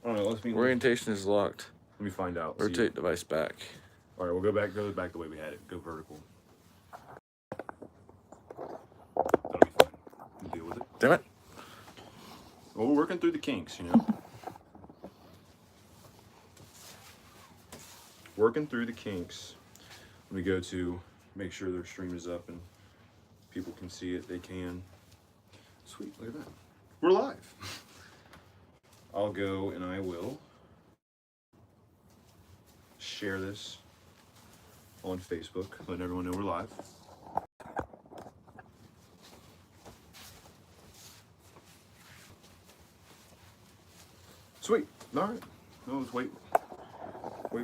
I don't know. Orientation is locked. Let me find out. Rotate device back. All right, we'll go back the way we had it. Go vertical. That'll be fine. We'll deal with it. Damn it. Well, we're working through the kinks, you know. Working through the kinks. Let me go to make sure their stream is up and people can see it. They can. Sweet, look at that. We're live. I'll go and I will share this on Facebook, letting everyone know we're live. Sweet. All right. No, let's wait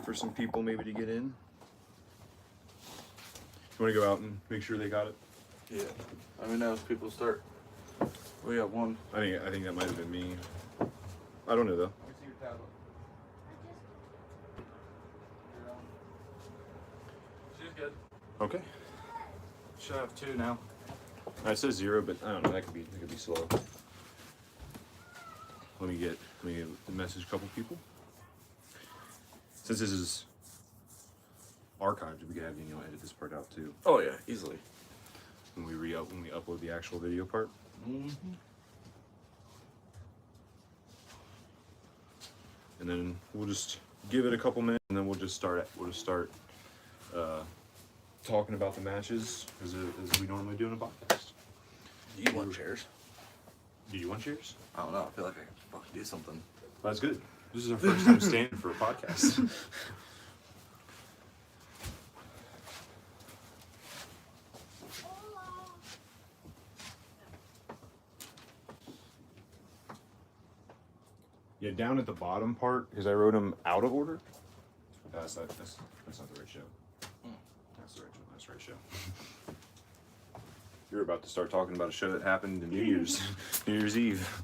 for some people maybe to get in. You want to go out and make sure they got it? Yeah. I mean, now as people start. We got one. I think that might have been me. I don't know though. Let me see your tablet. She's good. Okay. Should have 2 now. It says 0, but I don't know. That could be slow. Let me get the message. A couple people. Since this is archived, we can have edit this part out too. Oh yeah, easily. When we upload the actual video part. Mm-hmm. And then we'll just give it a couple minutes, and then we'll just start talking about the matches as we normally do in a podcast. Do you want chairs? Do you want chairs? I don't know. I feel like I can fucking do something. That's good. This is our first time standing for a podcast. Yeah, down at the bottom part, because I wrote them out of order. That's not the right show. That's the right show. You're about to start talking about a show that happened in New Year's Eve.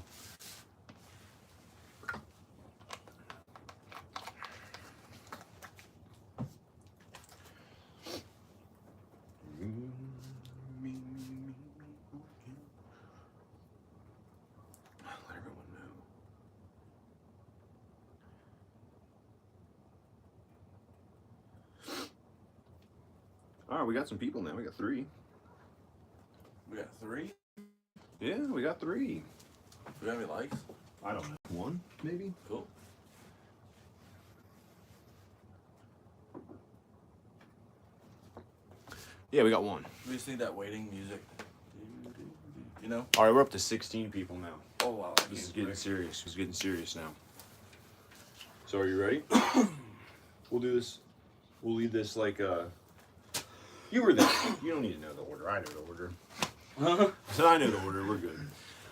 Alright, we got some people now. We got 3. We got 3? Yeah, we got 3. We got any likes? I don't know. 1, maybe? Cool. Yeah, we got 1. We just need that waiting music. You know? Alright, we're up to 16 people now. Oh, wow. This is getting serious. It's getting serious now. So are you ready? We'll do this. We'll leave this like you were there. You don't need to know the order. I know the order. So I know the order. We're good.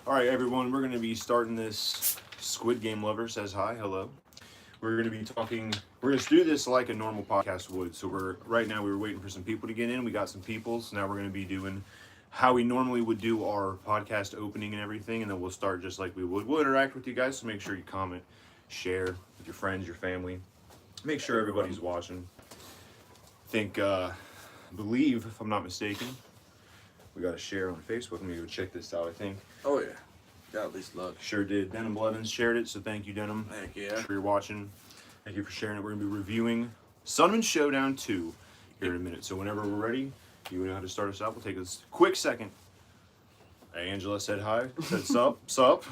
All right, everyone. We're going to be starting this. Squid Game Lover says hi. Hello. We're going to be talking. We're going to do this like a normal podcast would. So right now we were waiting for some people to get in. We got some people. So now we're going to be doing how we normally would do our podcast opening and everything. And then we'll start just like we would. We'll interact with you guys. So make sure you comment, share with your friends, your family. Make sure everybody's watching. Believe, if I'm not mistaken, we got a share on Facebook. Let me go check this out, I think. Oh, yeah. Got at least luck. Sure did. Denim Blevins shared it, so thank you, Denim. Heck yeah. I'm sure you're watching. Thank you for sharing it. We're going to be reviewing Sunman Showdown 2 here in a minute. So whenever we're ready, you know how to start us out. We'll take a quick second. Hey, Angela said hi. Said sup. Sup.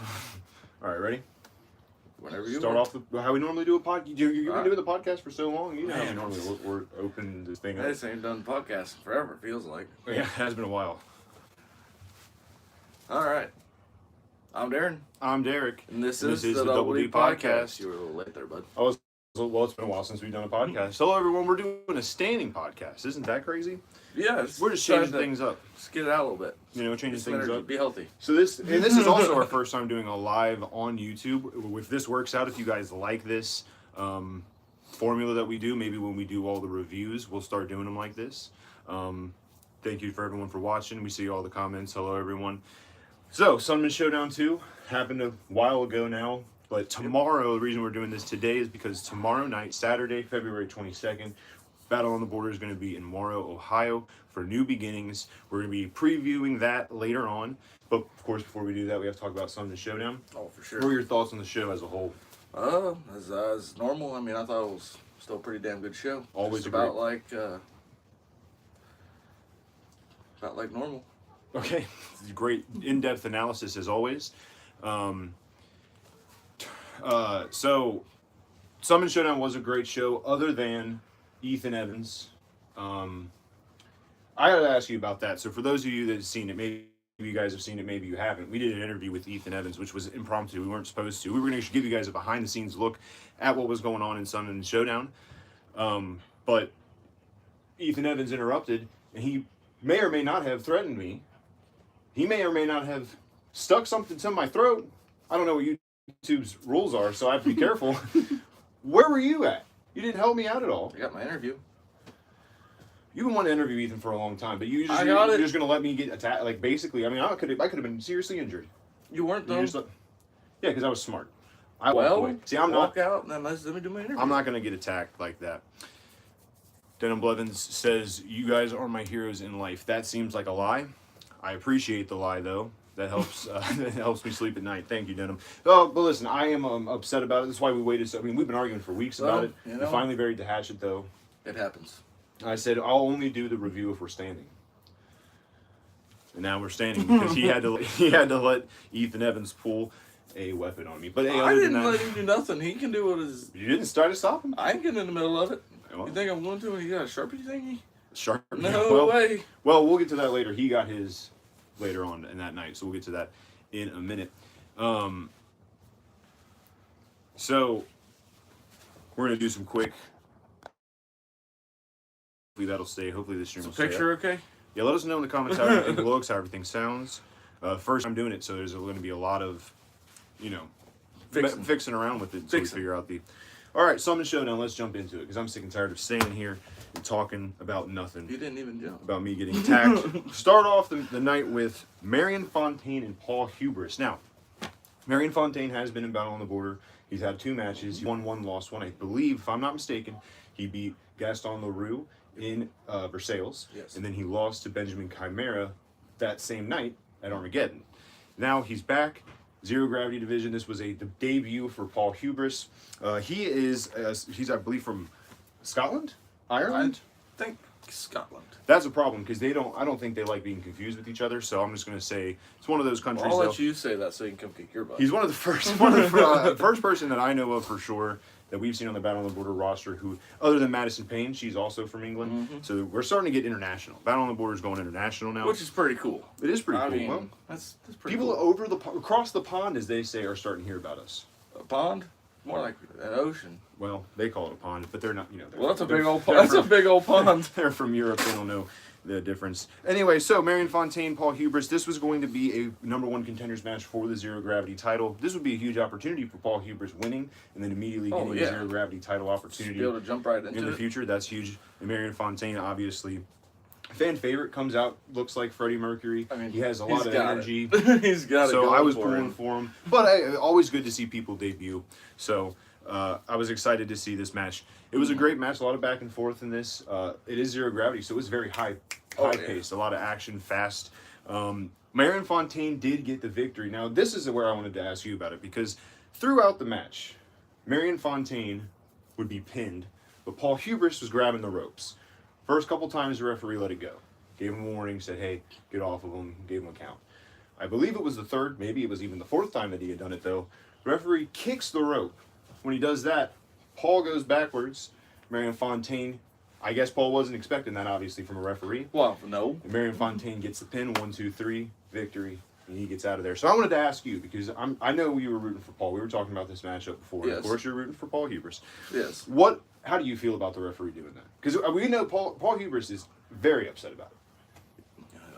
All right, ready? Whenever you start want. off how we normally do a podcast. You've been doing the podcast for so long. You know how we normally we're open this thing up. I just ain't done podcasts forever, it feels like. Yeah, it has been a while. All right. I'm Darren. I'm Derek. And this is the Double D Podcast. You were a little late there, bud. Well, it's been a while since we've done a podcast. Hello, everyone. We're doing a standing podcast. Isn't that crazy? Yeah. We're just changing things up. Just get it out a little bit. Changing things up. Be healthy. So this is also our first time doing a live on YouTube. If this works out, if you guys like this formula that we do, maybe when we do all the reviews, we'll start doing them like this. Thank you for everyone for watching. We see all the comments. Hello, everyone. So, Sunman Showdown 2 happened a while ago now. But tomorrow, the reason we're doing this today is because tomorrow night, Saturday, February 22nd, Battle on the Border is going to be in Morrow, Ohio for New Beginnings. We're going to be previewing that later on. But, of course, before we do that, we have to talk about Sunman Showdown. Oh, for sure. What are your thoughts on the show as a whole? As normal. I mean, I thought it was still a pretty damn good show. Always Just agree. about like normal. Okay, great in-depth analysis as always. So, Sunman Showdown was a great show, other than Ethan Evans. I got to ask you about that. So, for those of you that have seen it, maybe you guys have seen it, maybe you haven't. We did an interview with Ethan Evans, which was impromptu. We weren't supposed to. We were going to give you guys a behind-the-scenes look at what was going on in Sunman Showdown. But Ethan Evans interrupted, and he may or may not have threatened me. He may or may not have stuck something to my throat. I don't know what YouTube's rules are, so I have to be careful. Where were you at? You didn't help me out at all. I got my interview. You've been wanting to interview Ethan for a long time, but you're just going to let me get attacked. Like, basically, I mean, I could have been seriously injured. You weren't, though? Yeah, because I was smart. See, I'm walk not out and then let me do my interview. I'm not going to get attacked like that. Denim Blevins says, "You guys are my heroes in life." That seems like a lie. I appreciate the lie, though. That helps. That helps me sleep at night. Thank you, Denim. Oh, but listen, I am upset about it. That's why we waited. I mean, we've been arguing for weeks about it. You know, we finally buried the hatchet, though. It happens. I said I'll only do the review if we're standing. And now we're standing because he had to let Ethan Evans pull a weapon on me. But hey, I didn't let him do nothing. He can do what is. You didn't start to stop him? I ain't getting in the middle of it. Well, you think I'm going to when he got a Sharpie thingy? Sharp. No way. Well, we'll get to that later. He got his later on in that night, so we'll get to that in a minute. So we're gonna do some quick. Hopefully that'll stay. Hopefully this stream will stay. Picture up. okay? Yeah, let us know in the comments how everything looks, how everything sounds. First I'm doing it, so there's going to be a lot of, fixing around with it until we figure out the. All right, Sunman Showdown. Let's jump into it because I'm sick and tired of staying here and talking about nothing. You didn't even jump. About me getting attacked. Start off the night with Marion Fontaine and Paul Hubris. Now, Marion Fontaine has been in Battle on the Border. He's had 2 matches. He won 1, lost 1. I believe, if I'm not mistaken, he beat Gaston Leroux in Versailles. Yes. And then he lost to Benjamin Chimera that same night at Armageddon. Now he's back. Zero Gravity Division. This was the debut for Paul Hubris. He's, I believe, from Scotland? Ireland? I think Scotland. That's a problem because I don't think they like being confused with each other. So I'm just going to say it's one of those countries. Well, I'll let you say that so you can come kick your butt. He's one of the first first person that I know of for sure that we've seen on the Battle on the Border roster who, other than Madison Payne, she's also from England. Mm-hmm. So we're starting to get international. Battle on the Border is going international now, which is pretty cool. It is pretty I cool. mean, well, that's pretty people cool. across the pond, as they say, are starting to hear about us. A pond? More like an ocean. Well, they call it a pond, but they're not. Well, that's a big old pond. That's a big old pond. They're from Europe. They don't know the difference. Anyway, so Marion Fontaine, Paul Hubris. This was going to be a #1 contenders match for the Zero Gravity title. This would be a huge opportunity for Paul Hubris winning and then immediately getting the Zero Gravity title opportunity. Be able to jump right into in the future. That's huge. And Marion Fontaine, obviously, fan favorite, comes out, looks like Freddie Mercury. I mean, he has a lot of energy. He's got it. So I was pulling for him. But always good to see people debut. So I was excited to see this match. It was a great match, a lot of back and forth in this. It is Zero Gravity, so it was very high paced, a lot of action, fast. Marion Fontaine did get the victory. Now, this is where I wanted to ask you about it, because throughout the match, Marion Fontaine would be pinned, but Paul Hubris was grabbing the ropes. First couple times, the referee let it go. Gave him a warning, said, hey, get off of him, gave him a count. I believe it was the 3rd, maybe it was even the 4th time that he had done it, though. The referee kicks the rope. When he does that, Paul goes backwards. Marion Fontaine, I guess Paul wasn't expecting that, obviously, from a referee. Well, no. And Marion Fontaine gets the pin, 1, 2, 3, victory, and he gets out of there. So I wanted to ask you, because I know you were rooting for Paul. We were talking about this matchup before. Yes. Of course, you're rooting for Paul Hubris. Yes. How do you feel about the referee doing that? Because we know Paul Hubris is very upset about it.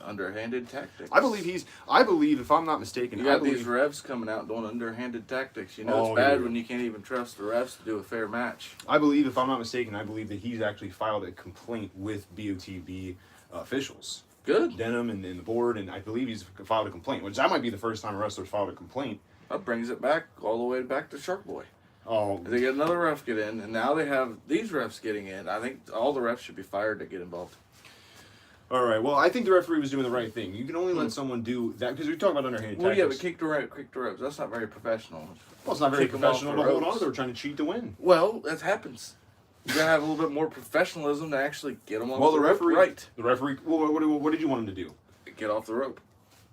Underhanded tactics. I believe, if I'm not mistaken, you got these refs coming out doing underhanded tactics. You know, it's bad when you can't even trust the refs to do a fair match. I believe, if I'm not mistaken, that he's actually filed a complaint with BOTB officials. Good. Denim and the board, and I believe he's filed a complaint, which that might be the first time a wrestler's filed a complaint. That brings it back all the way back to Shark Boy. Oh. They get another ref get in, and now they have these refs getting in. I think all the refs should be fired to get involved. All right. Well, I think the referee was doing the right thing. You can only let someone do that because we're talking about underhanded tactics. Well, yeah, but kick the ropes. That's not very professional. Well, it's not very kick 'em off professional the to hold ropes. on. They were trying to cheat to win. Well, that happens. You gotta have a little bit more professionalism to actually get them off Well, the the rope. referee, Right. the referee. Well, what did you want him to do? Get off the rope.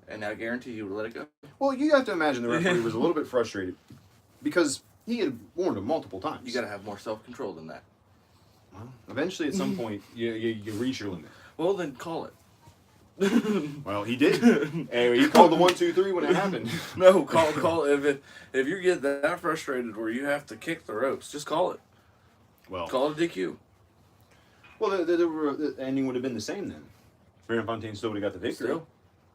And I guarantee you would let it go. Well, you have to imagine the referee was a little bit frustrated because he had warned him multiple times. You gotta have more self-control than that. Well, eventually, at some point, you reach your limit. Well, then call it. Well, he did. Anyway, he called the 1, 2, 3 when it happened. No, call if you get that frustrated where you have to kick the ropes, just call it. Well, Call it a DQ. well, the ending would have been the same then. Marion Fontaine still would have got the victory. Still,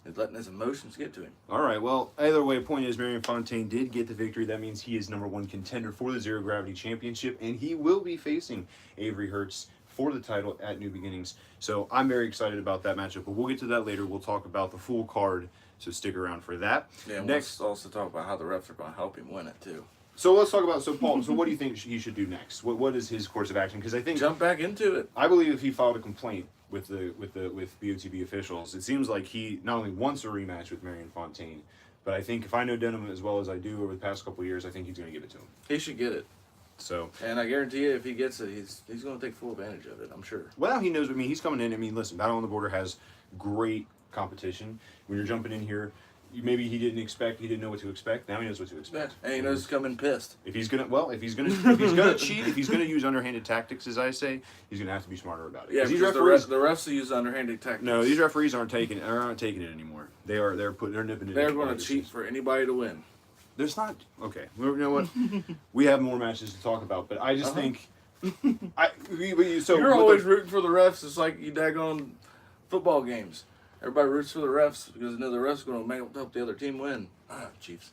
he's letting his emotions get to him. All right. Well, either way, point is Marion Fontaine did get the victory. That means he is #1 contender for the Zero Gravity Championship, and he will be facing Avery Hertz for the title at New Beginnings. So I'm very excited about that matchup, but we'll get to that later. We'll talk about the full card, so stick around for that. Yeah, and next, let's also talk about how the refs are going to help him win it too. so let's talk about Paul. So what do you think he should do next? What is his course of action? Because I think Jump back into it. I believe if he filed a complaint with BOTB officials, it seems like he not only wants a rematch with Marion Fontaine, but I think if I know Denham as well as I do over the past couple of years, I think he's going to give it to him. He should get it. So, and I guarantee you, if he gets it, he's going to take full advantage of it. I'm sure. Well, he knows. I mean, he's coming in. I mean, listen, Battle on the Border has great competition. When you're jumping in here, maybe he didn't know what to expect. Now he knows what to expect. And he knows he's coming pissed. If he's gonna cheat, if he's gonna use underhanded tactics, as I say, he's gonna have to be smarter about it. Yeah, these referees, the refs use underhanded tactics. No, these referees aren't taking it anymore. They're nipping it. They're going to cheat for anybody to win. There's not okay. You know what? We have more matches to talk about, but I just think you're always rooting for the refs. It's like you daggone football games. Everybody roots for the refs because they know the refs are going to help the other team win. Chiefs.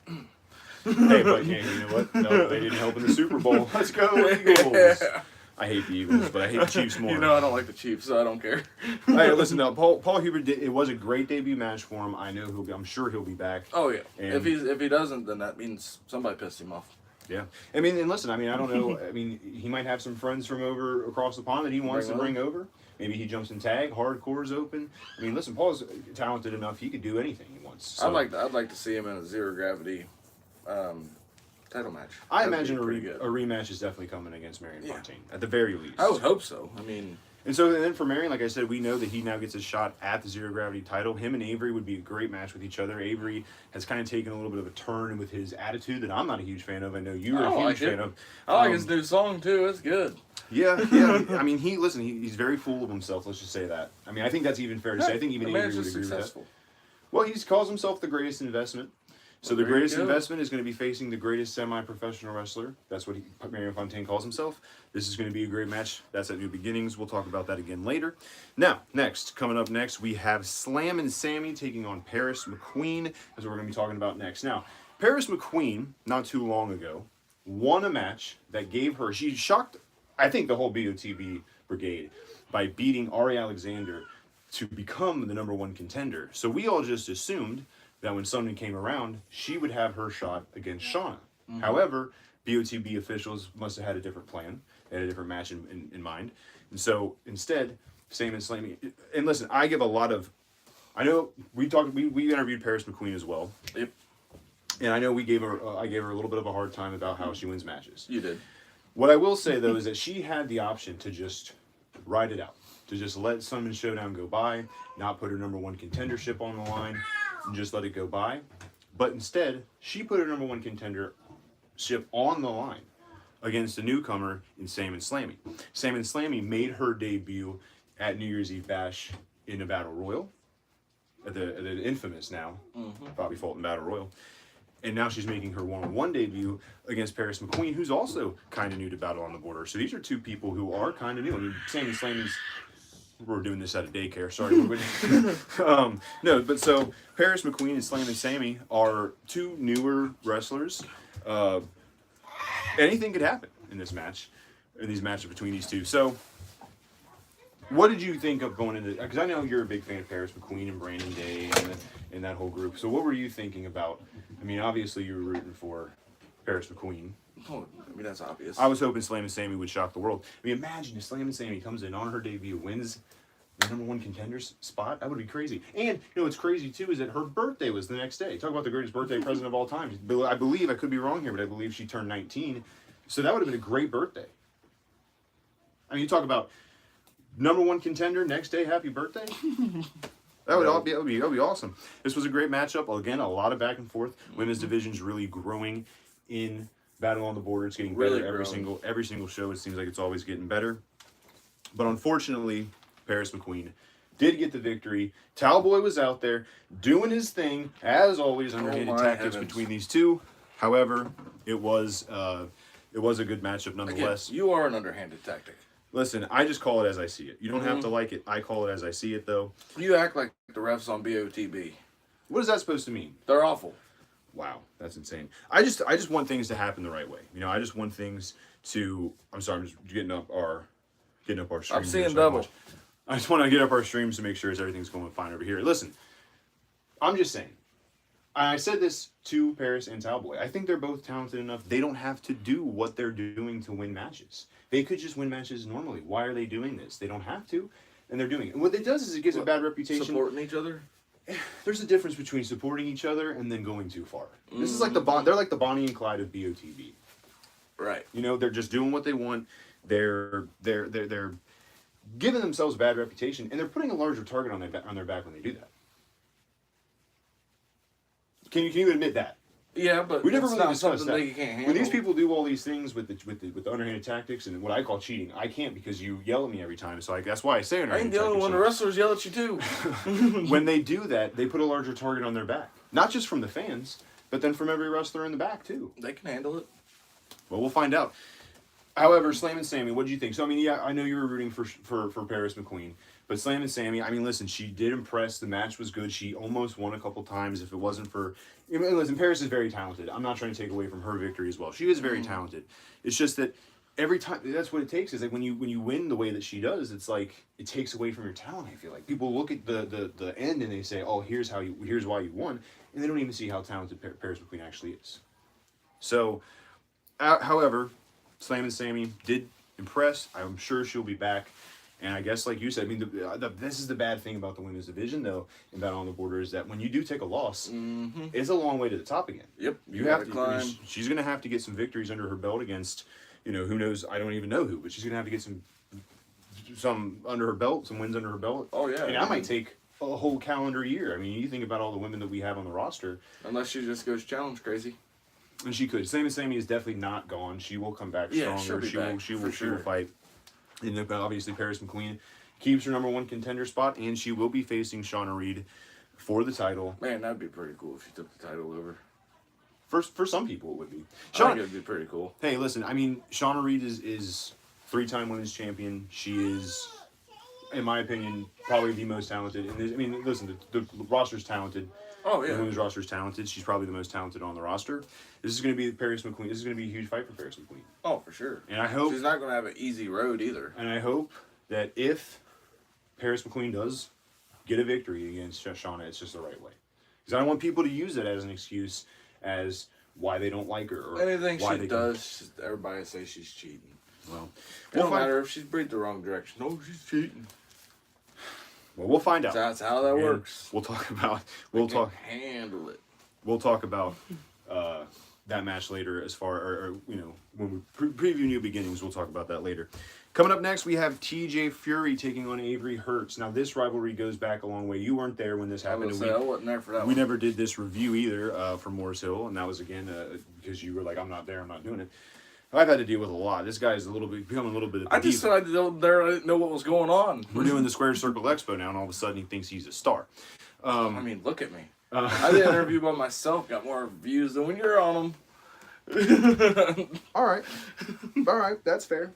Hey, but yeah, you know what? No, they didn't help in the Super Bowl. Let's go Eagles. Yeah. I hate the Eagles, but I hate the Chiefs more. You know I don't like the Chiefs, so I don't care. Hey, listen, now Paul Hubert it was a great debut match for him. I know I'm sure he'll be back. Oh yeah. And if he doesn't, then that means somebody pissed him off. Yeah. I mean, and listen, I mean, I don't know. I mean, he might have some friends from over across the pond that he wants to bring over. Maybe he jumps in tag. Hardcore's open. I mean, listen, Paul's talented enough. He could do anything he wants. So. I'd like to see him in a zero gravity title match. I imagine a rematch is definitely coming against Marion Fontaine at the very least. I would hope so. I mean. And so then for Marion, like I said, we know that he now gets a shot at the Zero Gravity title. Him and Avery would be a great match with each other. Avery has kind of taken a little bit of a turn with his attitude that I'm not a huge fan of. I know you're a huge fan of. I like his new song too. It's good. Yeah. I mean, he's very full of himself. Let's just say that. I mean, I think that's even fair to say. I think even Avery would agree with that. Well, he calls himself the greatest investment. So the greatest investment is going to be facing the greatest semi-professional wrestler. That's what Marion Fontaine calls himself. This is going to be a great match. That's at New Beginnings. We'll talk about that again later. Now, coming up next, we have Slammin' Sammy taking on Paris McQueen. That's what we're going to be talking about next. Now, Paris McQueen, not too long ago, won a match that gave her, she shocked, I think, the whole BOTB brigade by beating Ari Alexander to become the #1 contender. So we all just assumed that when Sunman came around, she would have her shot against Shauna. Mm-hmm. However, BOTB officials must have had a different plan. They had a different match in mind. And so instead, Sunman Slammy. And listen, I give a lot of. I know we interviewed Paris McQueen as well. Yep. And I know I gave her a little bit of a hard time about how she wins matches. You did. What I will say though is that she had the option to just ride it out, to just let Sunman Showdown go by, not put her #1 contendership on the line, and just let it go by. But instead, she put her #1 contendership on the line against a newcomer in Sunman Slammy. Sunman Slammy made her debut at New Year's Eve Bash in a Battle Royal, at the infamous now Bobby Fulton Battle Royal. And now she's making her one-on-one debut against Paris McQueen, who's also kind of new to Battle on the Border. So these are two people who are kind of new. I mean, Sunman Slammy's... We're doing this at a daycare, sorry. No, but so Paris McQueen and Slammin' Sammy are two newer wrestlers. Anything could happen in this match, in these matches between these two. So, what did you think of going into? Because I know you're a big fan of Paris McQueen and Brandon Day and that whole group. So, what were you thinking about? I mean, obviously you were rooting for Paris McQueen. Oh, I mean, that's obvious. I was hoping Slammin' Sammy would shock the world. I mean, imagine if Slammin' Sammy comes in on her debut, wins the number one contender's spot? That would be crazy. And, you know, what's crazy, too, is that her birthday was the next day. Talk about the greatest birthday present of all time. I believe, I could be wrong here, but I believe she turned 19. So that would have been a great birthday. I mean, you talk about number one contender, next day, happy birthday. That would be awesome. This was a great matchup. Again, a lot of back and forth. Women's division's really growing in Battle on the Border. It's getting better every single show. It seems like it's always getting better. But unfortunately, Paris McQueen did get the victory. Talboy was out there doing his thing, as always, underhanded tactics between these two. However, it was a good matchup nonetheless. Again, you are an underhanded tactic. Listen, I just call it as I see it. You don't have to like it. I call it as I see it, though. You act like the refs on BOTB. What is that supposed to mean? They're awful. Wow, that's insane. I just want things to happen the right way. You know, I just want things to. I'm sorry, I'm just getting up our stream. I'm seeing double. I just want to get up our streams to make sure everything's going fine over here. Listen, I'm just saying. I said this to Paris and Talboy. I think they're both talented enough. They don't have to do what they're doing to win matches. They could just win matches normally. Why are they doing this? They don't have to, and they're doing it. And what it does is it gives a bad reputation. Supporting each other? There's a difference between supporting each other and then going too far. This is like they're like the Bonnie and Clyde of BOTB. Right. You know, they're just doing what they want. They're giving themselves a bad reputation, and they're putting a larger target on their back when they do that. Can you admit that? Yeah, but we never really discussed that. You can't handle. When these people do all these things with the underhanded tactics and what I call cheating, I can't because you yell at me every time. So that's why I say underhanded tactics. I ain't the only one. The wrestlers yell at you too. When they do that, they put a larger target on their back, not just from the fans, but then from every wrestler in the back too. They can handle it. Well, we'll find out. However, Slam and Sammy, what did you think? So, I mean, yeah, I know you were rooting for Paris McQueen, but Slam and Sammy, I mean, listen, she did impress. The match was good. She almost won a couple times. If it wasn't for, I mean, listen, Paris is very talented. I'm not trying to take away from her victory as well. She is very talented. It's just that every time, that's what it takes. Is like when you win the way that she does, it's like it takes away from your talent. I feel like people look at the end and they say, oh, here's why you won, and they don't even see how talented Paris McQueen actually is. So, however, Slam and Sammy did impress. I'm sure she'll be back. And I guess, like you said, I mean, this is the bad thing about the women's division, though, in Battle on the Border, is that when you do take a loss, it's a long way to the top again. Yep. You have to climb. She's going to have to get some victories under her belt against, you know, who knows? I don't even know who, but she's going to have to get some under her belt, some wins under her belt. Oh, yeah. And that might take a whole calendar year. I mean, you think about all the women that we have on the roster. Unless she just goes challenge crazy. And she could. Same as Sammy is definitely not gone. She will come back stronger. She will fight. And then obviously Paris McQueen keeps her number one contender spot, and she will be facing Shauna Reed for the title. Man, that'd be pretty cool if she took the title over. For some people, it would be. I think it'd be pretty cool. Hey, listen, I mean, Shauna Reed is 3-time women's champion. She is, in my opinion, probably the most talented. And I mean, listen, the roster's talented. Oh, yeah. The women's roster is talented. She's probably the most talented on the roster. This is going to be Paris McQueen. This is going to be a huge fight for Paris McQueen. Oh, for sure. And I hope... She's not going to have an easy road either. And I hope that if Paris McQueen does get a victory against Shauna, it's just the right way. Because I don't want people to use it as an excuse as why they don't like her. Or anything why she does, everybody says she's cheating. Well, it don't matter if she's breathed the wrong direction. No, she's cheating. Well, we'll find out. That's how that works. We'll talk about. Handle it. We'll talk about that match later. As far, or you know, when we preview New Beginnings, we'll talk about that later. Coming up next, we have TJ Fury taking on Avery Hertz. Now, this rivalry goes back a long way. You weren't there when this happened. I wasn't there for that. We never did this review either for Morris Hill, and that was again because you were like, "I'm not there. I'm not doing it." I've had to deal with a lot. This guy is becoming a little bit of a I just said I didn't know what was going on. We're doing the Square Circle Expo now, and all of a sudden he thinks he's a star. I mean, look at me. I did an interview by myself, got more views than when you're on them. All right, that's fair.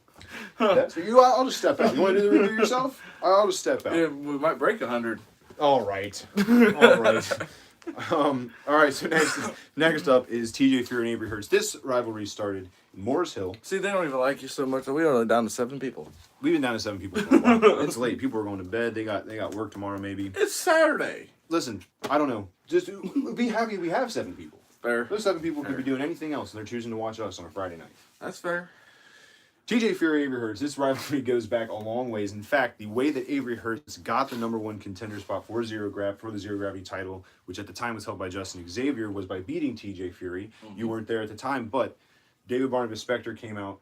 That's fair. I'll just step out. You want to do the review yourself? I'll just step out. Yeah, we might break 100. All right. All right, so next up is TJ Fury and Avery Hertz. This rivalry started in Morris Hill. See, they don't even like you so much. We're only down to 7 people. We've been down to 7 people for a while. It's late. People are going to bed. They got work tomorrow, maybe. It's Saturday. Listen, I don't know. Just be happy we have 7 people. Fair. Those 7 people could be doing anything else, and they're choosing to watch us on a Friday night. That's fair. TJ Fury, Avery Hurts, this rivalry goes back a long ways. In fact, the way that Avery Hurts got the number one contender spot for the zero gravity title, which at the time was held by Justin Xavier, was by beating TJ Fury. Mm-hmm. You weren't there at the time, but David Barnabas Spector came out.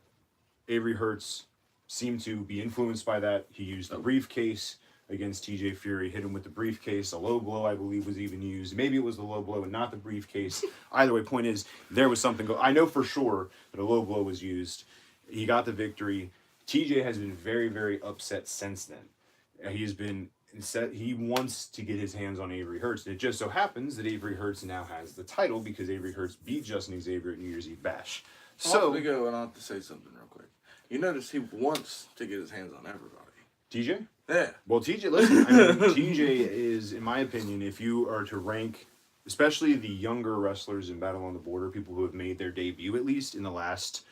Avery Hurts seemed to be influenced by that. He used the briefcase against TJ Fury, hit him with the briefcase. A low blow, I believe, was even used. Maybe it was the low blow and not the briefcase. Either way, point is, there was something. I know for sure that a low blow was used. He got the victory. TJ has been very, very upset since then. He wants to get his hands on Avery Hurts. And it just so happens that Avery Hurts now has the title because Avery Hurts beat Justin Xavier at New Year's Eve Bash. So we go, and I have to say something real quick. You notice he wants to get his hands on everybody. TJ? Yeah. Well, TJ, listen, TJ is, in my opinion, if you are to rank, especially the younger wrestlers in Battle on the Border, people who have made their debut at least in the last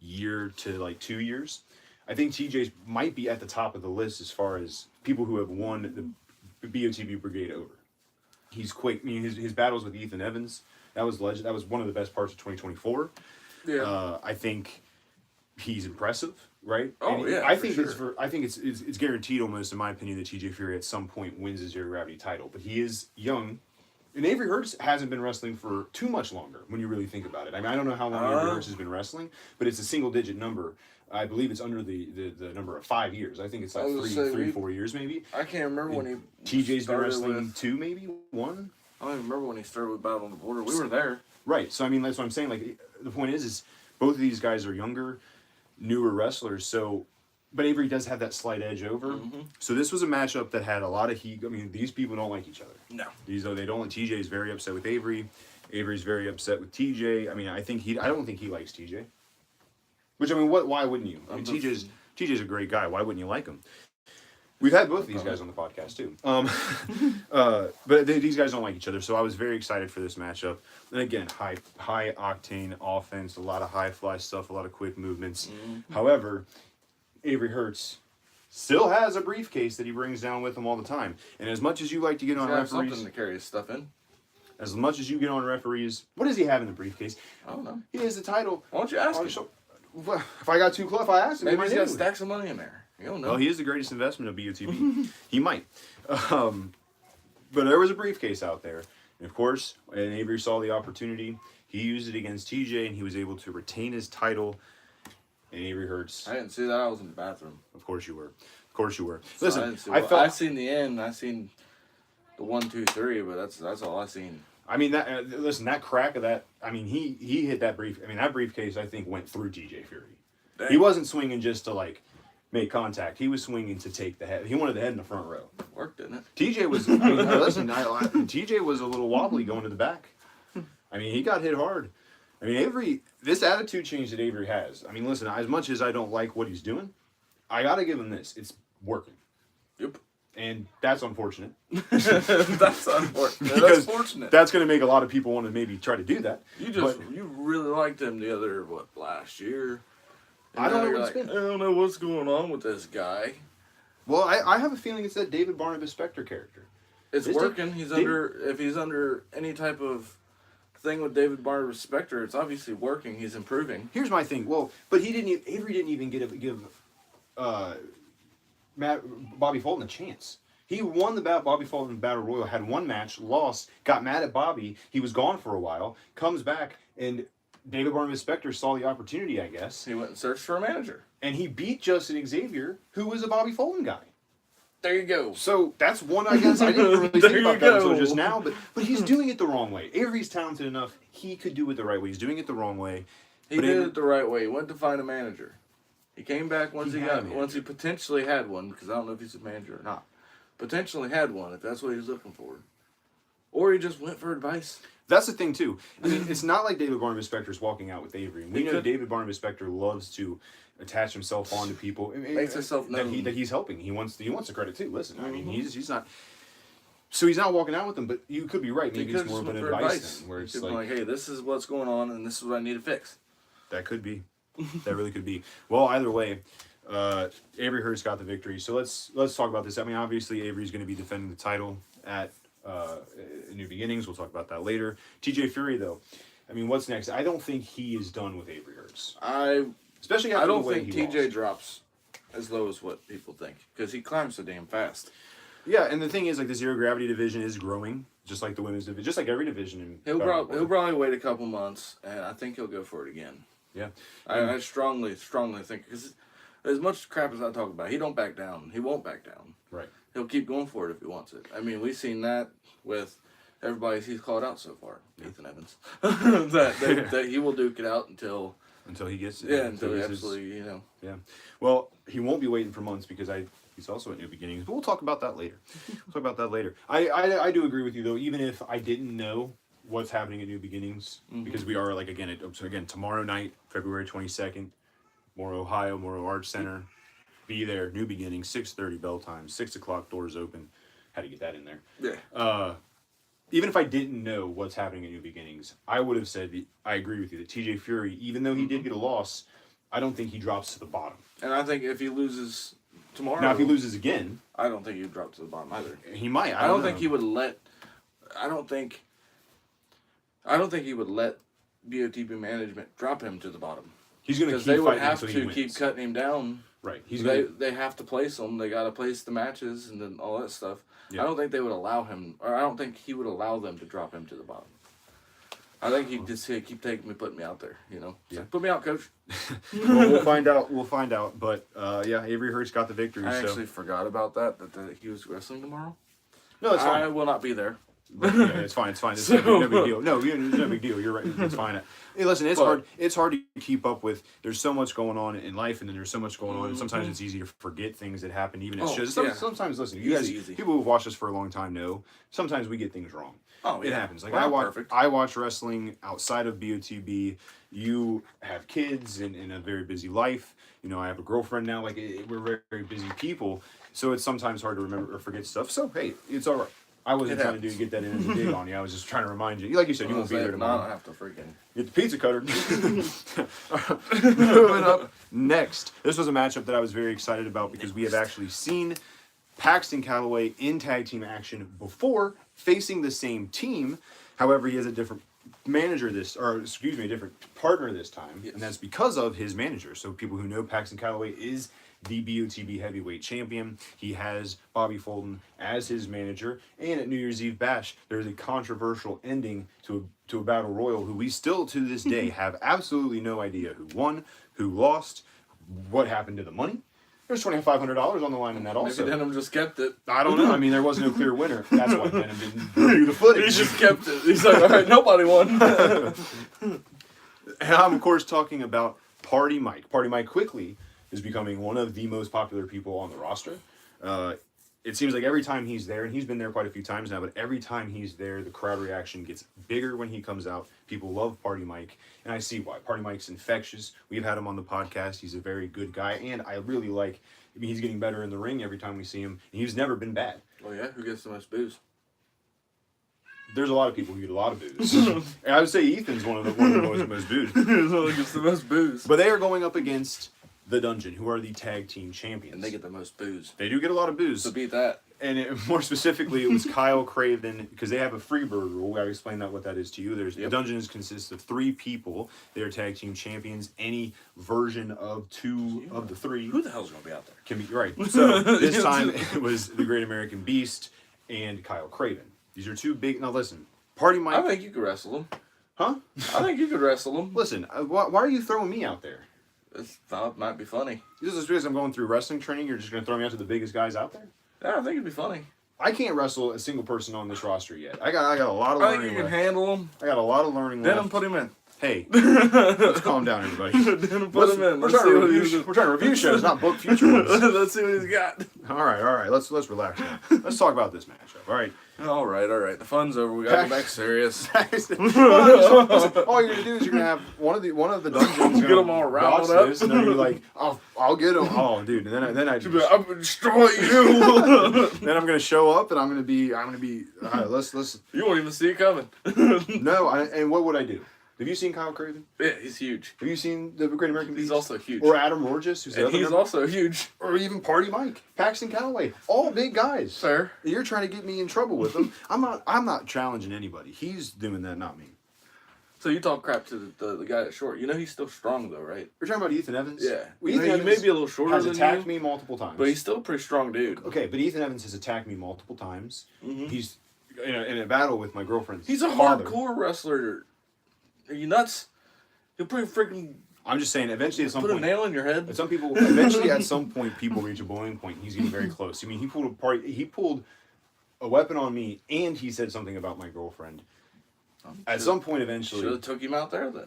year to like 2 years, I think TJ might be at the top of the list as far as people who have won the BOTB Brigade over. He's quick. I mean, his battles with Ethan Evans, that was legend. That was one of the best parts of 2024. Yeah. I think he's impressive, right? Oh, and yeah. I think it's guaranteed almost, in my opinion, that TJ Fury at some point wins the zero gravity title. But he is young. And Avery Hurts hasn't been wrestling for too much longer when you really think about it. I mean, I don't know how long Avery Hurts has been wrestling, but it's a single-digit number. I believe it's under the number of 5 years. I think it's like 4 years maybe. I can't remember when he TJ's been wrestling 2, maybe 1. I don't even remember when he started with Battle on the Border. We were there. Right. So I mean, that's what I'm saying. Like, the point is both of these guys are younger, newer wrestlers. So, but Avery does have that slight edge over. Mm-hmm. So this was a matchup that had a lot of heat. I mean, these people don't like each other. No. They don't. TJ is very upset with Avery. Avery's very upset with TJ. I mean, I don't think he likes TJ. Which, I mean, why wouldn't you? I mean, TJ's a great guy. Why wouldn't you like him? We've had both of these guys on the podcast too. But these guys don't like each other, so I was very excited for this matchup. And again, high octane offense, a lot of high fly stuff, a lot of quick movements. Mm-hmm. However, Avery Hurts still has a briefcase that he brings down with him all the time. And as much as you like to get on referees, something to carry his stuff in. As much as you get on referees, what does he have in the briefcase? I don't know. He has the title. Why don't you ask him? If I got too close, if I asked him, maybe he's got stacks of money in there. You don't know. Well, he is the greatest investment of BOTB. He might. But there was a briefcase out there. And of course, and Avery saw the opportunity. He used it against TJ, and he was able to retain his title. And Avery Hurts. I didn't see that. I was in the bathroom. Of course you were. Of course you were. So listen, I've seen the end. I've seen the 1, 2, 3, but that's all I've seen. I mean, that crack of that. I mean, he hit that brief. I mean, that briefcase I think went through TJ Fury. Dang. He wasn't swinging just to like make contact. He was swinging to take the head. He wanted the head in the front row. Worked, didn't it? TJ was. I mean, listen, TJ was a little wobbly going to the back. I mean, he got hit hard. I mean, this attitude change that Avery has. I mean, listen, as much as I don't like what he's doing, I got to give him this. It's working. Yep. And that's unfortunate. That's unfortunate. That's fortunate. That's going to make a lot of people want to maybe try to do that. You really liked him the other, last year? And I don't know what's been. I don't know what's going on with this guy. Well, I have a feeling it's that David Barnabas Spector character. It's working. If he's under any type of thing with David Barnabas Spector, it's obviously working. He's improving. Here's my thing. Well, but Avery didn't even give Bobby Fulton a chance. He won the Bobby Fulton Battle Royal, had one match, lost, got mad at Bobby. He was gone for a while, comes back, and David Barnabas Spector saw the opportunity, I guess. He went and searched for a manager. And he beat Justin Xavier, who was a Bobby Fulton guy. There you go. So that's one, I guess. I didn't really think about that until just now, but he's doing it the wrong way. Avery's talented enough. He could do it the right way. He's doing it the wrong way. He did it the right way. He went to find a manager. He came back once he potentially had one, because I don't know if he's a manager or not. Potentially had one, if that's what he was looking for. Or he just went for advice. That's the thing, too. I mean, it's not like David Barnabas Spector's walking out with Avery. We know David Barnabas Spector loves to attach himself onto people. Makes himself known. That he's helping. He wants the credit, too. Listen, I mean, he's not... So he's not walking out with them, but you could be right. Maybe it's more of an advice then, where it's like, hey, this is what's going on, and this is what I need to fix. That could be. That really could be. Well, either way, Avery Hurts got the victory. So let's talk about this. I mean, obviously, Avery's going to be defending the title at New Beginnings. We'll talk about that later. TJ Fury, though, I mean, what's next? I don't think he is done with Avery Hurts. especially after I don't the way think he TJ lost. drops as low as what people think because he climbs so damn fast. Yeah, and the thing is, like, the zero gravity division is growing, just like the women's division, just like every division in He'll power. probably wait a couple months, and I think he'll go for it again. Yeah, I strongly think because as much crap as I talk about, he don't back down. He won't back down. right. He'll keep going for it if he wants it. I mean, we've seen that with everybody he's called out so far. Ethan Evans, that he will duke it out until Until he gets until he absolutely Yeah. Well, he won't be waiting for months because he's also at New Beginnings, but we'll talk about that later. I do agree with you though, even if I didn't know what's happening at New Beginnings, because we are like again tomorrow night, February 22nd, Morrow, Ohio, Morrow Arts Center. Be there, New Beginnings, 6:30 bell time, 6 o'clock doors open. Had to get that in there. Yeah. Even if I didn't know what's happening at New Beginnings, I would have said I agree with you that TJ Fury, even though he did get a loss, I don't think he drops to the bottom. And I think if he loses tomorrow, Now if he loses again, I don't think he'd drop to the bottom either. he might. I don't think he would let. I don't think he would let BOTB management drop him to the bottom. He's going to Because keep they would fighting have until to he wins. keep cutting him down. Right. They have to place him. They got to place the matches and then all that stuff. Yeah. I don't think they would allow him, or I don't think he would allow them to drop him to the bottom. I think he'd just keep taking me, putting me out there. It's Yeah. like, put me out, coach. Well, we'll find out. We'll find out. But yeah, Avery Hurst got the victory. I so. actually forgot about that he was wrestling tomorrow. No, that's fine. I will not be there. Yeah, it's fine. It's fine. It's no big deal. No, it's no big deal. You're right. It's fine. Hey, listen, it's hard. It's hard to keep up with. There's so much going on in life, and then there's so much going on, and sometimes it's easy to forget things that happen, even at shows. Sometimes, listen, you guys, people who've watched us for a long time know. Sometimes we get things wrong. Oh, yeah. It happens. Like Perfect. I watch wrestling outside of BOTB. You have kids and a very busy life. I have a girlfriend now. Like we're very, very busy people, so it's sometimes hard to remember or forget stuff. So hey, it's all right. I wasn't trying to get that in as a dig on you. I was just trying to remind you. Like you said, you won't be there tomorrow. I don't have to freaking get the pizza cutter. Moving up next. This was a matchup that I was very excited about because we have actually seen Paxton Calloway in tag team action before facing the same team. However, he has a different a different partner this time. Yes. And that's because of his manager. So people who know Paxton Calloway is the BOTB heavyweight champion. He has Bobby Fulton as his manager. And at New Year's Eve Bash, there's a controversial ending to a battle royal who we still to this day have absolutely no idea who won, who lost, what happened to the money. There's $2,500 on the line in that also. Maybe Denham just kept it. I don't know. I mean, there was no clear winner. That's why Denham didn't review the footage. He just kept it. He's like, all right, nobody won. And I'm, of course, talking about Party Mike. Party Mike quickly is becoming one of the most popular people on the roster. It seems like every time he's there, and he's been there quite a few times now, but every time he's there, the crowd reaction gets bigger when he comes out. People love Party Mike, and I see why. Party Mike's infectious. We've had him on the podcast. He's a very good guy, and I really he's getting better in the ring every time we see him, and he's never been bad. Oh, yeah? Who gets the most booze? There's a lot of people who get a lot of booze. And I would say Ethan's one of the most booze. He gets the most booze. But they are going up against The Dungeon, who are the tag team champions. And they get the most booze. They do get a lot of booze. To beat that. And more specifically, it was Kyle Craven, because they have a Freebird rule. I explained what that is to you. The Dungeon consists of 3 people. They're tag team champions. Any version of 2 of the 3. Who the hell's going to be out there? Can be right. So this time it was the Great American Beast and Kyle Craven. These are 2 big. Now listen, Party Mike. I think you could wrestle them. Huh? I think you could wrestle them. Listen, why are you throwing me out there? This thought might be funny. This is because I'm going through wrestling training. You're just going to throw me out to the biggest guys out there? Yeah, I think it'd be funny. I can't wrestle a single person on this roster yet. I got a lot of learning. I think you can handle them. I got a lot of learning Then left. put him in. Hey, let's calm down, everybody. Then put him in. We're trying to review shows, not book future ones. Let's see what he's got. All right. Let's relax now. Let's talk about this matchup. All right. The fun's over. We got to get back serious. Listen, all you're gonna do is you're gonna have one of the dungeons get them all routed up, this, and then you're like, I'll get them. Oh, dude, and then I I'm gonna destroy you. Then I'm gonna show up, and I'm gonna be. All right, let's. You won't even see it coming. No, and what would I do? Have you seen Kyle Craven? Yeah, he's huge. Have you seen the Great American Beast? He's also huge. Or Adam Rorges, who's the other he's member? also huge. Or even Party Mike, Paxton Calloway, all big guys. Fair. You're trying to get me in trouble with them. I'm not challenging anybody. He's doing that, not me. So you talk crap to the guy that's short. You know he's still strong though, right? We're talking about Ethan Evans? Yeah. Well, Ethan He Evans may be a little shorter has than attacked you, me multiple times. but he's still a pretty strong dude. Okay, but Ethan Evans has attacked me multiple times. Mm-hmm. He's in a battle with my girlfriend's He's a father. hardcore wrestler. Are you nuts? He'll pretty freaking... I'm just saying, eventually at some put point... a nail in your head. Eventually at some point, people reach a boiling point. He's getting very close. I mean, he pulled a weapon on me, and he said something about my girlfriend. At some point, eventually... Should have took him out there then.